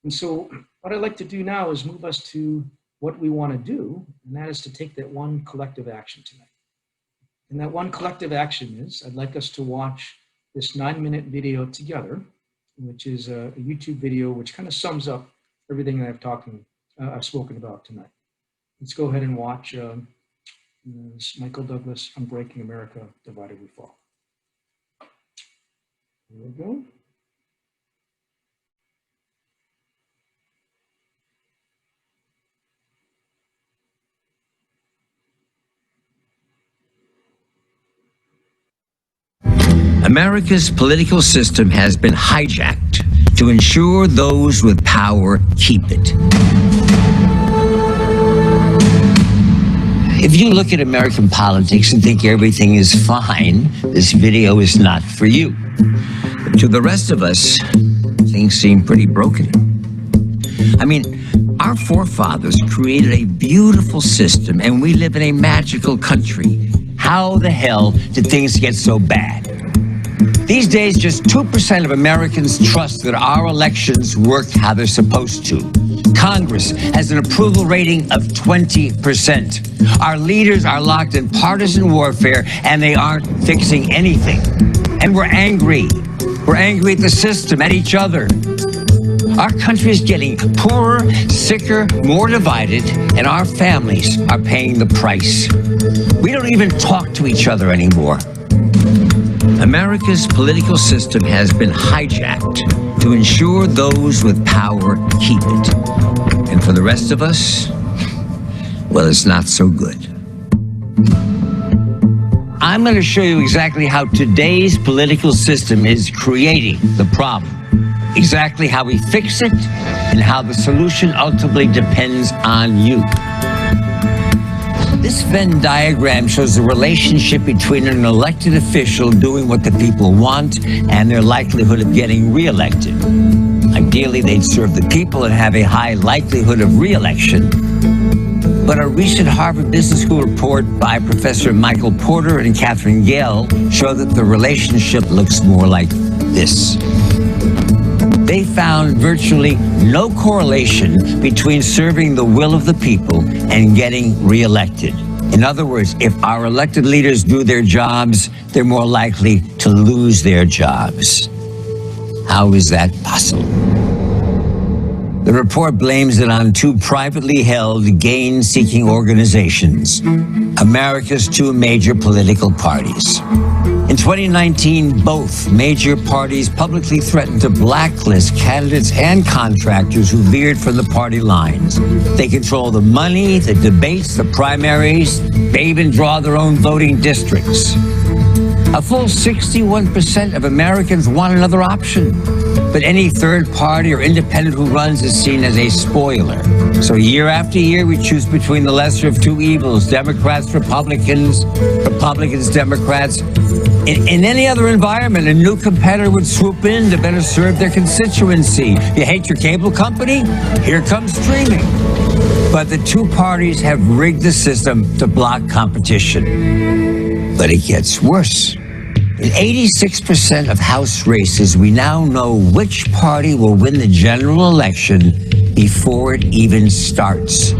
And so what I'd like to do now is move us to what we want to do, and that is to take that one collective action tonight. And that one collective action is, I'd like us to watch this 9-minute video together, which is a YouTube video which kind of sums up everything that I've spoken about tonight. Let's go ahead and watch this Michael Douglas, Unbreaking America, Divided We Fall. Here we go. America's political system has been hijacked to ensure those with power keep it. If you look at American politics and think everything is fine, this video is not for you. But to the rest of us, things seem pretty broken. I mean, our forefathers created a beautiful system and we live in a magical country. How the hell did things get so bad? These days, just 2% of Americans trust that our elections work how they're supposed to. Congress has an approval rating of 20%. Our leaders are locked in partisan warfare and they aren't fixing anything. And we're angry. We're angry at the system, at each other. Our country is getting poorer, sicker, more divided, and our families are paying the price. We don't even talk to each other anymore. America's political system has been hijacked to ensure those with power keep it. And for the rest of us, well, it's not so good. I'm going to show you exactly how today's political system is creating the problem, exactly how we fix it, and how the solution ultimately depends on you. This Venn diagram shows the relationship between an elected official doing what the people want and their likelihood of getting reelected. Ideally, they'd serve the people and have a high likelihood of reelection. But a recent Harvard Business School report by Professor Michael Porter and Catherine Gale showed that the relationship looks more like this. They found virtually no correlation between serving the will of the people and getting reelected. In other words, if our elected leaders do their jobs, they're more likely to lose their jobs. How is that possible? The report blames it on two privately held, gain-seeking organizations, America's two major political parties. In 2019, both major parties publicly threatened to blacklist candidates and contractors who veered from the party lines. They control the money, the debates, the primaries. They even draw their own voting districts. A full 61% of Americans want another option. But any third party or independent who runs is seen as a spoiler. So year after year, we choose between the lesser of two evils, Democrats, Republicans, Republicans, Democrats. In any other environment, a new competitor would swoop in to better serve their constituency. You hate your cable company? Here comes streaming. But the two parties have rigged the system to block competition. But it gets worse. In 86% of House races, we now know which party will win the general election before it even starts.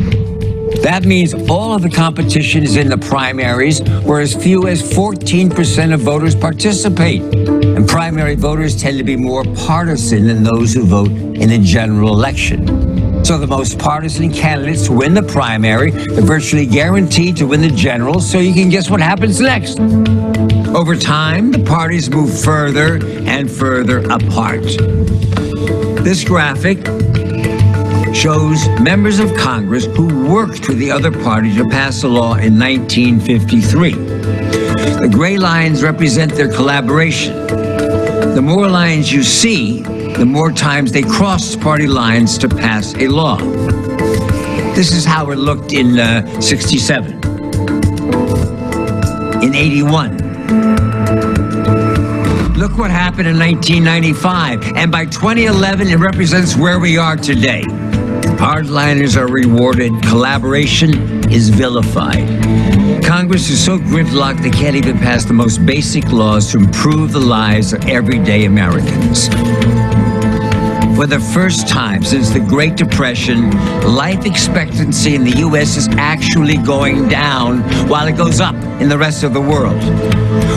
That means all of the competition is in the primaries, where as few as 14% of voters participate. And primary voters tend to be more partisan than those who vote in the general election. So the most partisan candidates win the primary. They're virtually guaranteed to win the general, so you can guess what happens next. Over time, the parties move further and further apart. This graphic shows members of Congress who worked with the other party to pass a law in 1953. The gray lines represent their collaboration. The more lines you see, the more times they crossed party lines to pass a law. This is how it looked in 67, in 81. Look what happened in 1995, and by 2011, it represents where we are today. Hardliners are rewarded, collaboration is vilified. Congress is so gridlocked they can't even pass the most basic laws to improve the lives of everyday Americans. For the first time since the Great Depression, life expectancy in the U.S. is actually going down while it goes up in the rest of the world.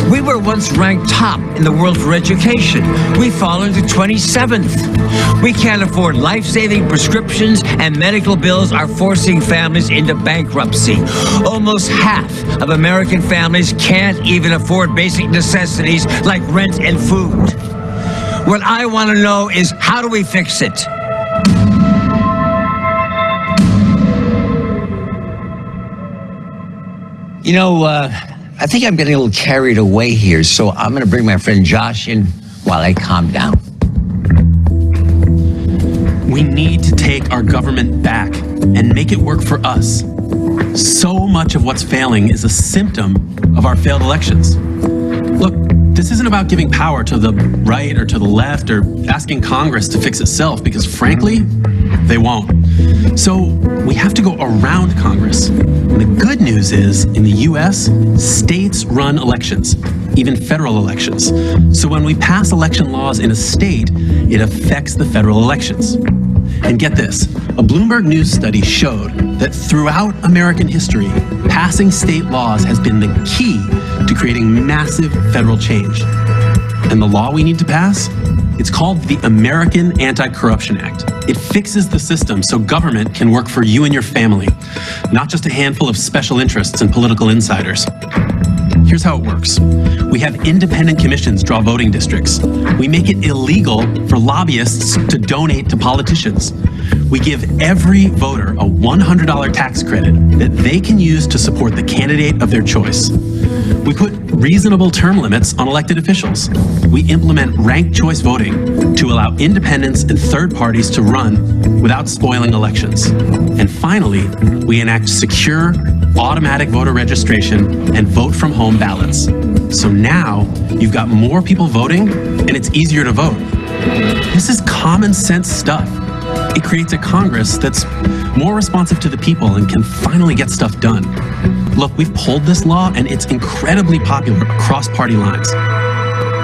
We were once ranked top in the world for education. We've fallen to 27th. We can't afford life-saving prescriptions, and medical bills are forcing families into bankruptcy. Almost half of American families can't even afford basic necessities like rent and food. What I want to know is, how do we fix it? You know, I think I'm getting a little carried away here, so I'm going to bring my friend Josh in while I calm down. We need to take our government back and make it work for us. So much of what's failing is a symptom of our failed elections. Look, this isn't about giving power to the right or to the left or asking Congress to fix itself, because frankly, they won't. So we have to go around Congress. And the good news is, in the US, states run elections, even federal elections. So when we pass election laws in a state, it affects the federal elections. And get this, a Bloomberg News study showed that throughout American history, passing state laws has been the key to creating massive federal change. And the law we need to pass? It's called the American Anti-Corruption Act. It fixes the system so government can work for you and your family, not just a handful of special interests and political insiders. Here's how it works. We have independent commissions draw voting districts. We make it illegal for lobbyists to donate to politicians. We give every voter a $100 tax credit that they can use to support the candidate of their choice. We put reasonable term limits on elected officials. We implement ranked choice voting to allow independents and third parties to run without spoiling elections. And finally, we enact secure, automatic voter registration and vote from home ballots. So now you've got more people voting and it's easier to vote. This is common sense stuff. It creates a Congress that's more responsive to the people and can finally get stuff done. Look, we've pulled this law and it's incredibly popular across party lines.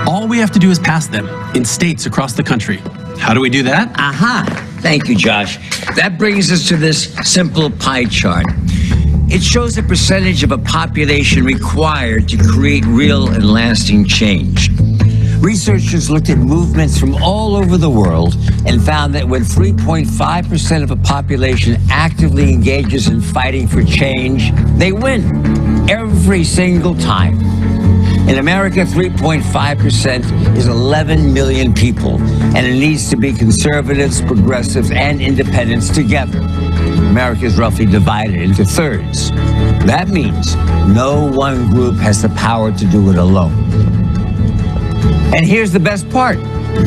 All we have to do is pass them in states across the country. How do we do that? Aha! Thank you, Josh. That brings us to this simple pie chart. It shows the percentage of a population required to create real and lasting change. Researchers looked at movements from all over the world and found that when 3.5% of a population actively engages in fighting for change, they win every single time. In America, 3.5% is 11 million people, and it needs to be conservatives, progressives, and independents together. America is roughly divided into thirds. That means no one group has the power to do it alone. And here's the best part.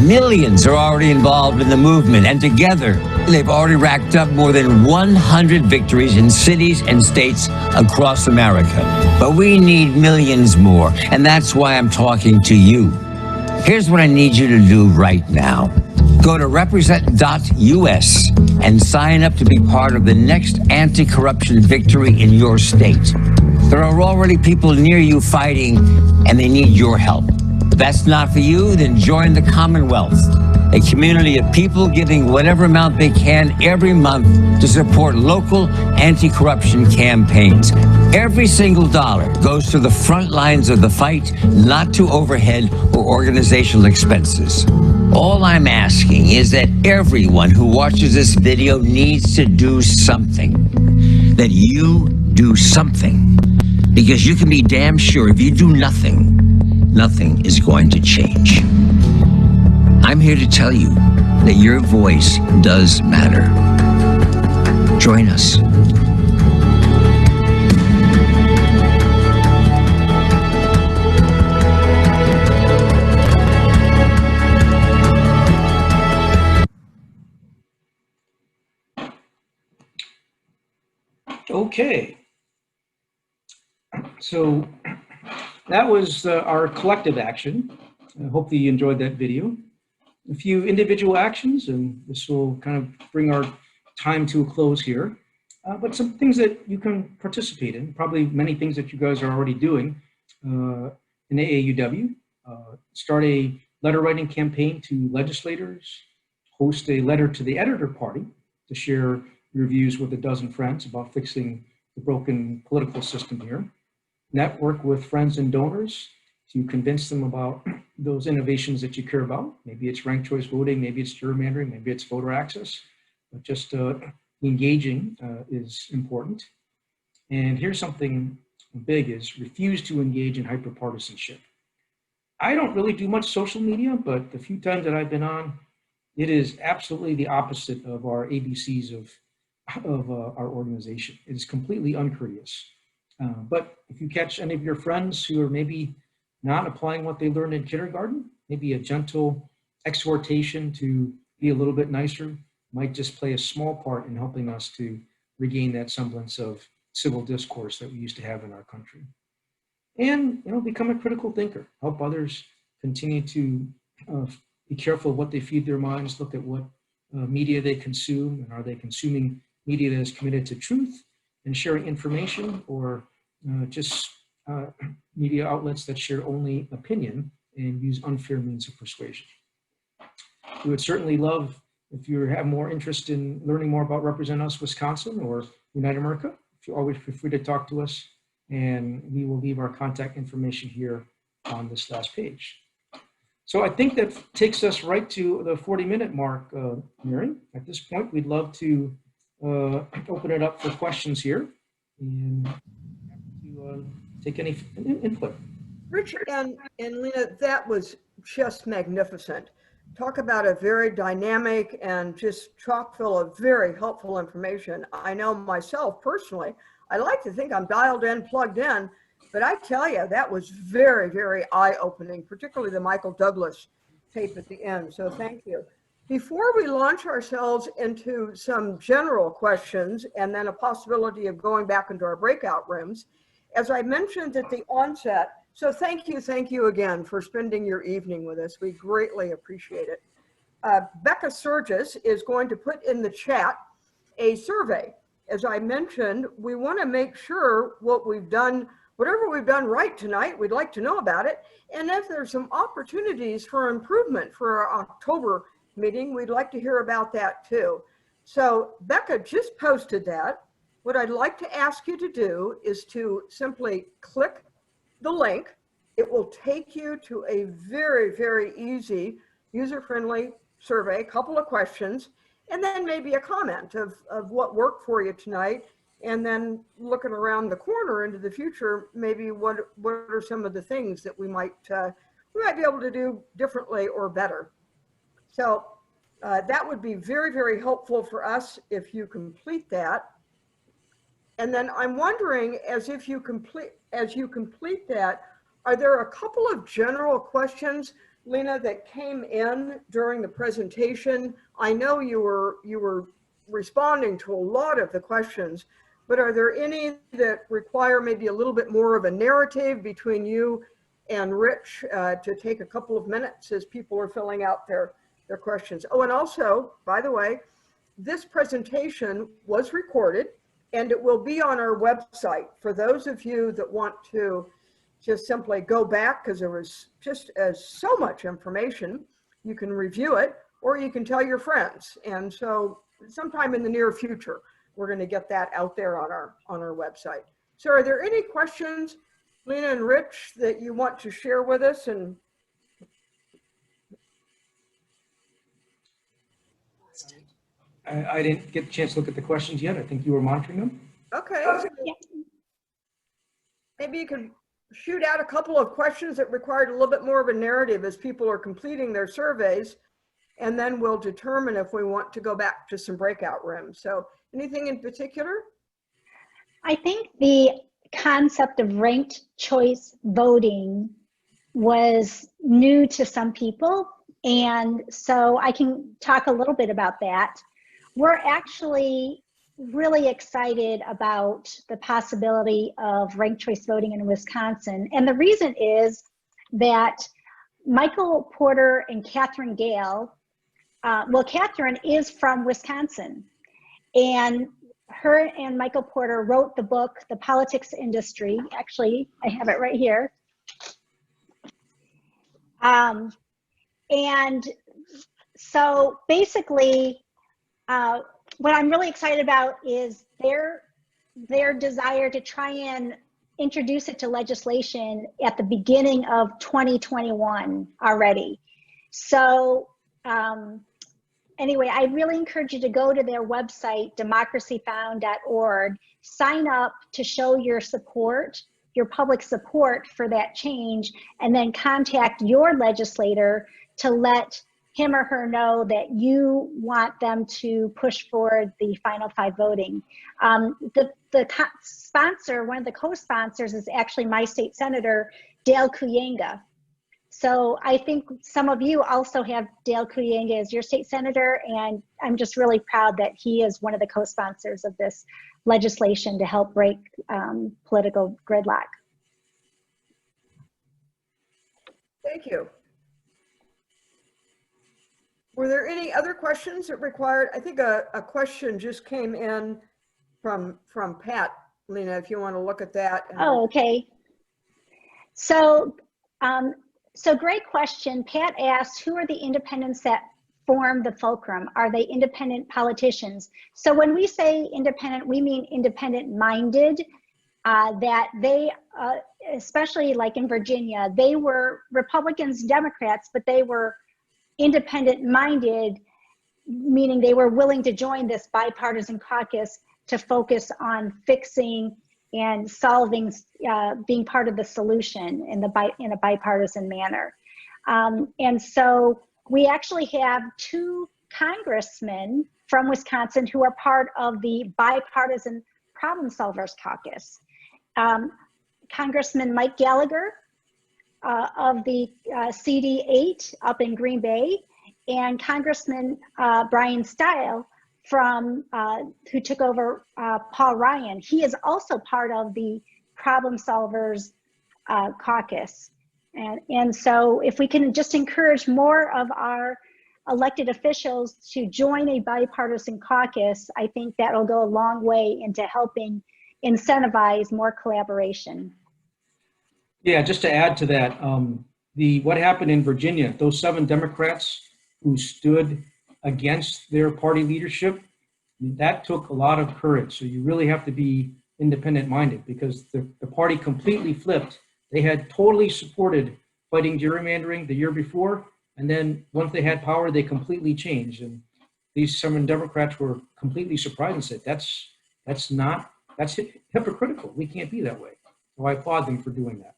Millions are already involved in the movement, and together, they've already racked up more than 100 victories in cities and states across America. But we need millions more, and that's why I'm talking to you. Here's what I need you to do right now. Go to represent.us and sign up to be part of the next anti-corruption victory in your state. There are already people near you fighting, and they need your help. If that's not for you, then join the Commonwealth, a community of people giving whatever amount they can every month to support local anti-corruption campaigns. Every single dollar goes to the front lines of the fight, not to overhead or organizational expenses. All I'm asking is that everyone who watches this video needs to do something. That you do something. Because you can be damn sure if you do nothing, nothing is going to change. I'm here to tell you that your voice does matter. Join us. Okay. So that was our collective action. I hope that you enjoyed that video. A few individual actions, and this will kind of bring our time to a close here. But some things that you can participate in, probably many things that you guys are already doing in AAUW. Start a letter writing campaign to legislators, host a letter to the editor party to share your views with a dozen friends about fixing the broken political system here. Network with friends and donors to convince them about those innovations that you care about. Maybe it's ranked choice voting, maybe it's gerrymandering, maybe it's voter access, but just engaging is important. And here's something big is refuse to engage in hyperpartisanship. I don't really do much social media, but the few times that I've been on, it is absolutely the opposite of our ABCs of our organization. It is completely uncourteous. But if you catch any of your friends who are maybe not applying what they learned in kindergarten, maybe a gentle exhortation to be a little bit nicer might just play a small part in helping us to regain that semblance of civil discourse that we used to have in our country. And, become a critical thinker, help others continue to be careful of what they feed their minds, look at what media they consume, and are they consuming media that is committed to truth and sharing information, or just media outlets that share only opinion and use unfair means of persuasion. We would certainly love, if you have more interest in learning more about Represent Us Wisconsin or Unite America, if you always feel free to talk to us, and we will leave our contact information here on this last page. So I think that takes us right to the 40-minute mark, Mary. At this point, we'd love to open it up for questions here and to take any input. Rich and Lena, that was just magnificent. Talk about a very dynamic and just chock full of very helpful information. I know myself personally, I like to think I'm dialed in, plugged in, but I tell you, that was very, very eye-opening, particularly the Michael Douglas tape at the end. So thank you. Before we launch ourselves into some general questions and then a possibility of going back into our breakout rooms, as I mentioned at the onset, so thank you again for spending your evening with us. We greatly appreciate it. Becca Surgis is going to put in the chat a survey. As I mentioned, we want to make sure whatever we've done right tonight, we'd like to know about it. And if there's some opportunities for improvement for our October meeting, we'd like to hear about that too. So Becca just posted that. What I'd like to ask you to do is to simply click the link. It will take you to a very, very easy, user-friendly survey, a couple of questions, and then maybe a comment of what worked for you tonight. And then looking around the corner into the future, maybe what are some of the things that we might be able to do differently or better. So that would be very, very helpful for us if you complete that. And then I'm wondering, as you complete that, are there a couple of general questions, Lena, that came in during the presentation? I know you were responding to a lot of the questions, but are there any that require maybe a little bit more of a narrative between you and Rich to take a couple of minutes as people are filling out their questions? Oh, and also, by the way, this presentation was recorded and it will be on our website for those of you that want to just simply go back, because there was just so much information. You can review it, or you can tell your friends. And so sometime in the near future, we're going to get that out there on our website. So are there any questions, Lena and Rich, that you want to share with us? And I didn't get a chance to look at the questions yet. I think you were monitoring them. okay, so maybe you could shoot out a couple of questions that required a little bit more of a narrative as people are completing their surveys, and then we'll determine if we want to go back to some breakout rooms. So anything in particular? I think the concept of ranked choice voting was new to some people, and so I can talk a little bit about that. We're actually really excited about the possibility of ranked choice voting in Wisconsin. And the reason is that Michael Porter and Catherine Gale, well, Catherine is from Wisconsin, and her and Michael Porter wrote the book, The Politics Industry. Actually, I have it right here. And so basically, what I'm really excited about is their desire to try and introduce it to legislation at the beginning of 2021 already. So anyway, I really encourage you to go to their website, democracyfound.org, sign up to show your support, your public support for that change, and then contact your legislator to let him or her know that you want them to push forward the final 5 voting. The sponsor, one of the co-sponsors, is actually my state senator, Dale Kuyanga. So I think some of you also have Dale Kuyanga as your state senator, and I'm just really proud that he is one of the co-sponsors of this legislation to help break political gridlock. Thank you. Were there any other questions that required? I think a question just came in from Pat. Lena, if you want to look at that. Oh, okay. So, so great question. Pat asked, who are the independents that form the fulcrum? Are they independent politicians? So when we say independent, we mean independent-minded, that they, especially like in Virginia, they were Republicans, Democrats, but they were independent-minded, meaning they were willing to join this bipartisan caucus to focus on fixing and solving, being part of the solution in a bipartisan manner. And so we actually have 2 congressmen from Wisconsin who are part of the bipartisan problem solvers caucus. Congressman Mike Gallagher of the CD8 up in Green Bay, and Congressman Brian Stile from who took over Paul Ryan. He is also part of the problem solvers caucus. And so if we can just encourage more of our elected officials to join a bipartisan caucus, I think that'll go a long way into helping incentivize more collaboration. Yeah, just to add to that, what happened in Virginia, those 7 Democrats who stood against their party leadership, that took a lot of courage. So you really have to be independent-minded, because the party completely flipped. They had totally supported fighting gerrymandering the year before, and then once they had power, they completely changed. And these 7 Democrats were completely surprised and said, that's hypocritical. We can't be that way. So I applaud them for doing that.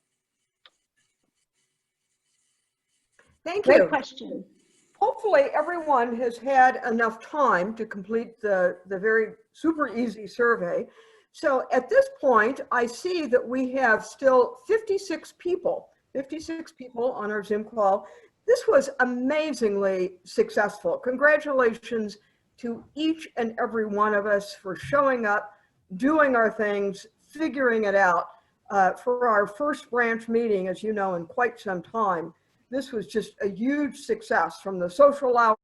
Thank you. Great question. Hopefully everyone has had enough time to complete the very super easy survey. So at this point, I see that we have still 56 people on our Zoom call. This was amazingly successful. Congratulations to each and every one of us for showing up, doing our things, figuring it out. For our first branch meeting, as you know, in quite some time. This was just a huge success, from the social hour